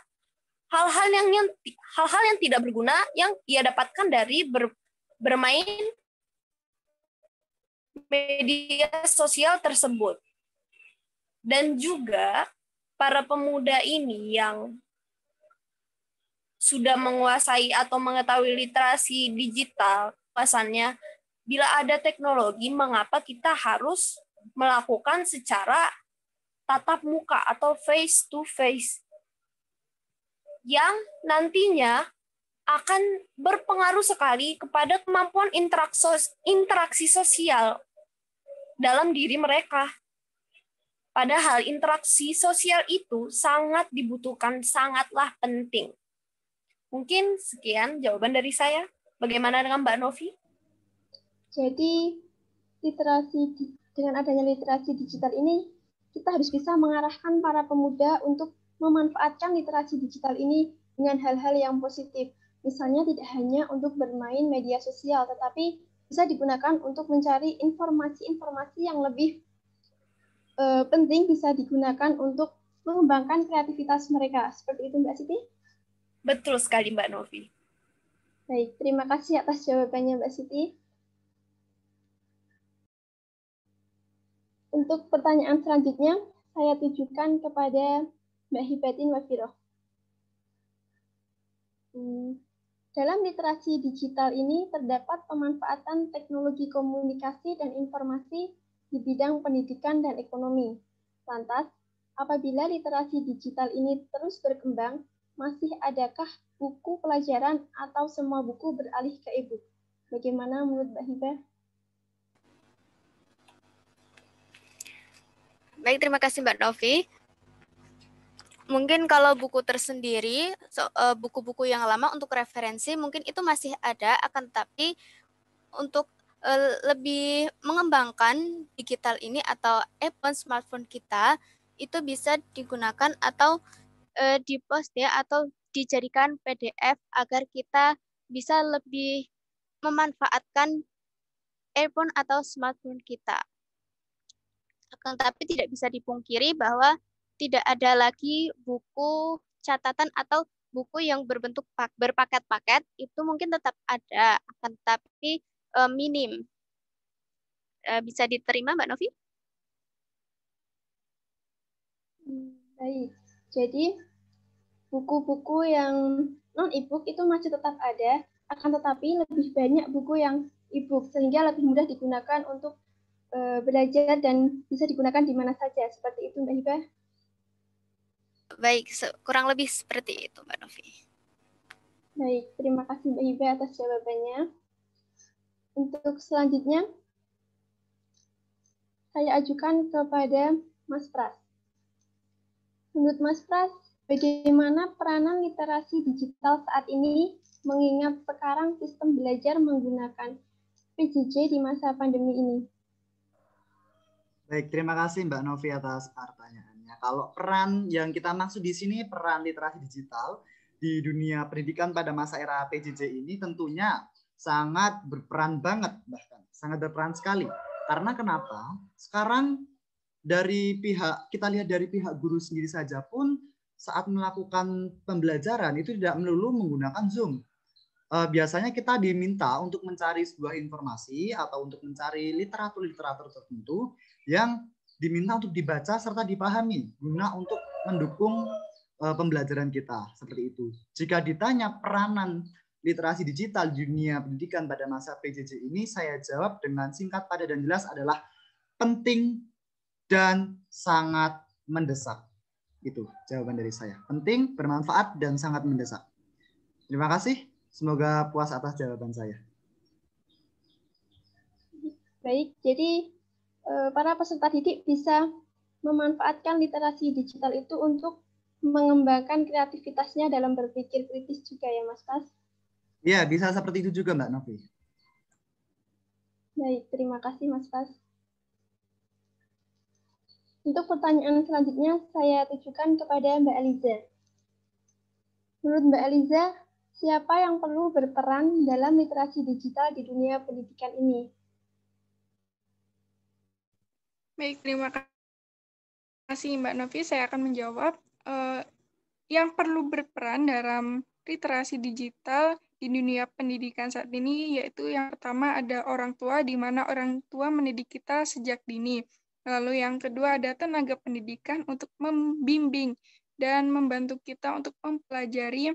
hal-hal yang tidak berguna yang ia dapatkan dari bermain media sosial tersebut. Dan juga para pemuda ini yang sudah menguasai atau mengetahui literasi digital, pasalnya bila ada teknologi, mengapa kita harus melakukan secara tatap muka atau face to face yang nantinya akan berpengaruh sekali kepada kemampuan interaksi sosial dalam diri mereka. Padahal interaksi sosial itu sangat dibutuhkan, sangatlah penting. Mungkin sekian jawaban dari saya. Bagaimana dengan Mbak Novi? Jadi, dengan adanya literasi digital ini, kita harus bisa mengarahkan para pemuda untuk memanfaatkan literasi digital ini dengan hal-hal yang positif. Misalnya tidak hanya untuk bermain media sosial, tetapi bisa digunakan untuk mencari informasi-informasi yang lebih penting, bisa digunakan untuk mengembangkan kreativitas mereka. Seperti itu, Mbak Siti? Betul sekali, Mbak Novi. Baik, terima kasih atas jawabannya, Mbak Siti. Untuk pertanyaan selanjutnya, saya tujukan kepada Mbak Hibatin Wafiroh. Dalam literasi digital ini terdapat pemanfaatan teknologi komunikasi dan informasi di bidang pendidikan dan ekonomi. Lantas, apabila literasi digital ini terus berkembang, masih adakah buku pelajaran atau semua buku beralih ke e-book? Bagaimana menurut Mbak Hibah? Baik, terima kasih Mbak Novi. Mungkin kalau buku tersendiri, buku-buku yang lama untuk referensi mungkin itu masih ada, akan tetapi untuk lebih mengembangkan digital ini atau smartphone kita, itu bisa digunakan atau di-post ya, atau dijadikan PDF agar kita bisa lebih memanfaatkan earphone atau smartphone kita. Akan tetapi tidak bisa dipungkiri bahwa tidak ada lagi buku catatan atau buku yang berbentuk berpaket-paket, itu mungkin tetap ada, akan tetapi minim. Bisa diterima, Mbak Novi? Baik, jadi buku-buku yang non-e-book itu masih tetap ada, akan tetapi lebih banyak buku yang e-book, sehingga lebih mudah digunakan untuk belajar dan bisa digunakan di mana saja. Seperti itu, Mbak Hibah? Baik, kurang lebih seperti itu, Mbak Novi. Baik, terima kasih Mbak Hibah atas jawabannya. Untuk selanjutnya, saya ajukan kepada Mas Pras. Menurut Mas Pras, bagaimana peranan literasi digital saat ini, mengingat sekarang sistem belajar menggunakan PJJ di masa pandemi ini? Baik, terima kasih Mbak Novi atas pertanyaannya. Kalau peran yang kita maksud di sini, peran literasi digital di dunia pendidikan pada masa era PJJ ini tentunya sangat berperan banget, bahkan sangat berperan sekali. Karena kenapa? Sekarang kita lihat dari pihak guru sendiri saja pun saat melakukan pembelajaran itu tidak melulu menggunakan Zoom. Biasanya kita diminta untuk mencari sebuah informasi atau untuk mencari literatur-literatur tertentu yang diminta untuk dibaca serta dipahami guna untuk mendukung pembelajaran kita seperti itu. Jika ditanya peranan literasi digital di dunia pendidikan pada masa PJJ ini, saya jawab dengan singkat, padat, dan jelas adalah penting dan sangat mendesak. Itu jawaban dari saya. Penting, bermanfaat, dan sangat mendesak. Terima kasih. Semoga puas atas jawaban saya. Baik, jadi para peserta didik bisa memanfaatkan literasi digital itu untuk mengembangkan kreativitasnya dalam berpikir kritis juga ya Mas Pas? Ya, bisa seperti itu juga Mbak Novi. Baik, terima kasih Mas Pas. Untuk pertanyaan selanjutnya saya tujukan kepada Mbak Eliza. Menurut Mbak Eliza, siapa yang perlu berperan dalam literasi digital di dunia pendidikan ini? Baik, terima kasih Mbak Novi. Saya akan menjawab. Yang perlu berperan dalam literasi digital di dunia pendidikan saat ini, yaitu yang pertama ada orang tua, di mana orang tua mendidik kita sejak dini. Lalu yang kedua ada tenaga pendidikan untuk membimbing dan membantu kita untuk mempelajari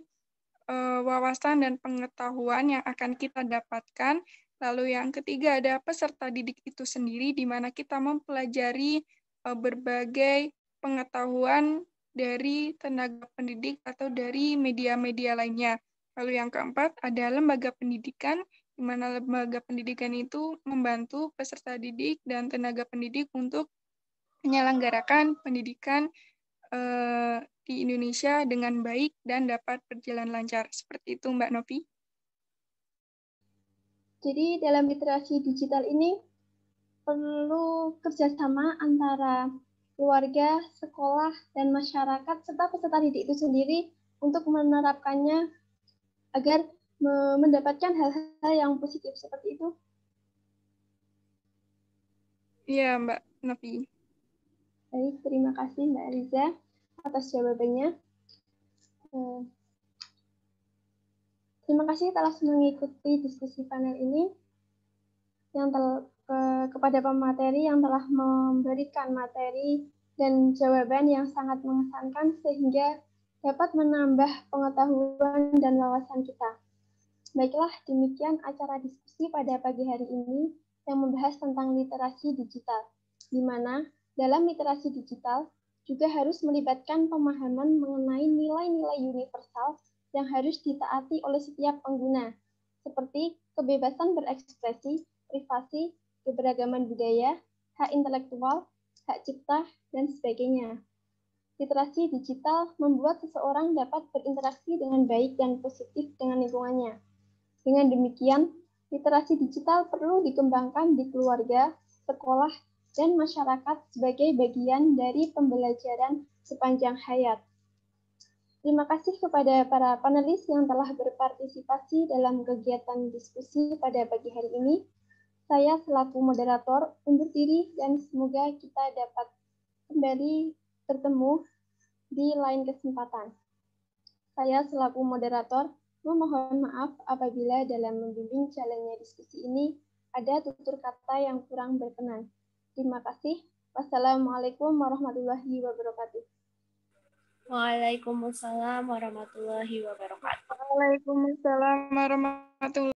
wawasan dan pengetahuan yang akan kita dapatkan. Lalu yang ketiga ada peserta didik itu sendiri, di mana kita mempelajari berbagai pengetahuan dari tenaga pendidik atau dari media-media lainnya. Lalu yang keempat ada lembaga pendidikan, di mana lembaga pendidikan itu membantu peserta didik dan tenaga pendidik untuk menyelenggarakan pendidikan di Indonesia dengan baik dan dapat berjalan lancar. Seperti itu, Mbak Novi. Jadi dalam literasi digital ini perlu kerjasama antara keluarga, sekolah, dan masyarakat, serta peserta didik itu sendiri untuk menerapkannya agar mendapatkan hal-hal yang positif seperti itu. Iya, Mbak Novi. Baik, terima kasih Mbak Eliza atas jawabannya. Terima kasih telah mengikuti diskusi panel ini kepada pemateri yang telah memberikan materi dan jawaban yang sangat mengesankan sehingga dapat menambah pengetahuan dan wawasan kita. Baiklah, demikian acara diskusi pada pagi hari ini yang membahas tentang literasi digital, di mana dalam literasi digital juga harus melibatkan pemahaman mengenai nilai-nilai universal yang harus ditaati oleh setiap pengguna, seperti kebebasan berekspresi, privasi, keberagaman budaya, hak intelektual, hak cipta, dan sebagainya. Literasi digital membuat seseorang dapat berinteraksi dengan baik dan positif dengan lingkungannya. Dengan demikian, literasi digital perlu dikembangkan di keluarga, sekolah, dan masyarakat sebagai bagian dari pembelajaran sepanjang hayat. Terima kasih kepada para panelis yang telah berpartisipasi dalam kegiatan diskusi pada pagi hari ini. Saya selaku moderator undur diri dan semoga kita dapat kembali bertemu di lain kesempatan. Saya selaku moderator memohon maaf apabila dalam membimbing jalannya diskusi ini ada tutur kata yang kurang berkenan. Terima kasih. Wassalamualaikum warahmatullahi wabarakatuh. Waalaikumsalam warahmatullahi wabarakatuh. Waalaikumsalam warahmatullahi wabarakatuh.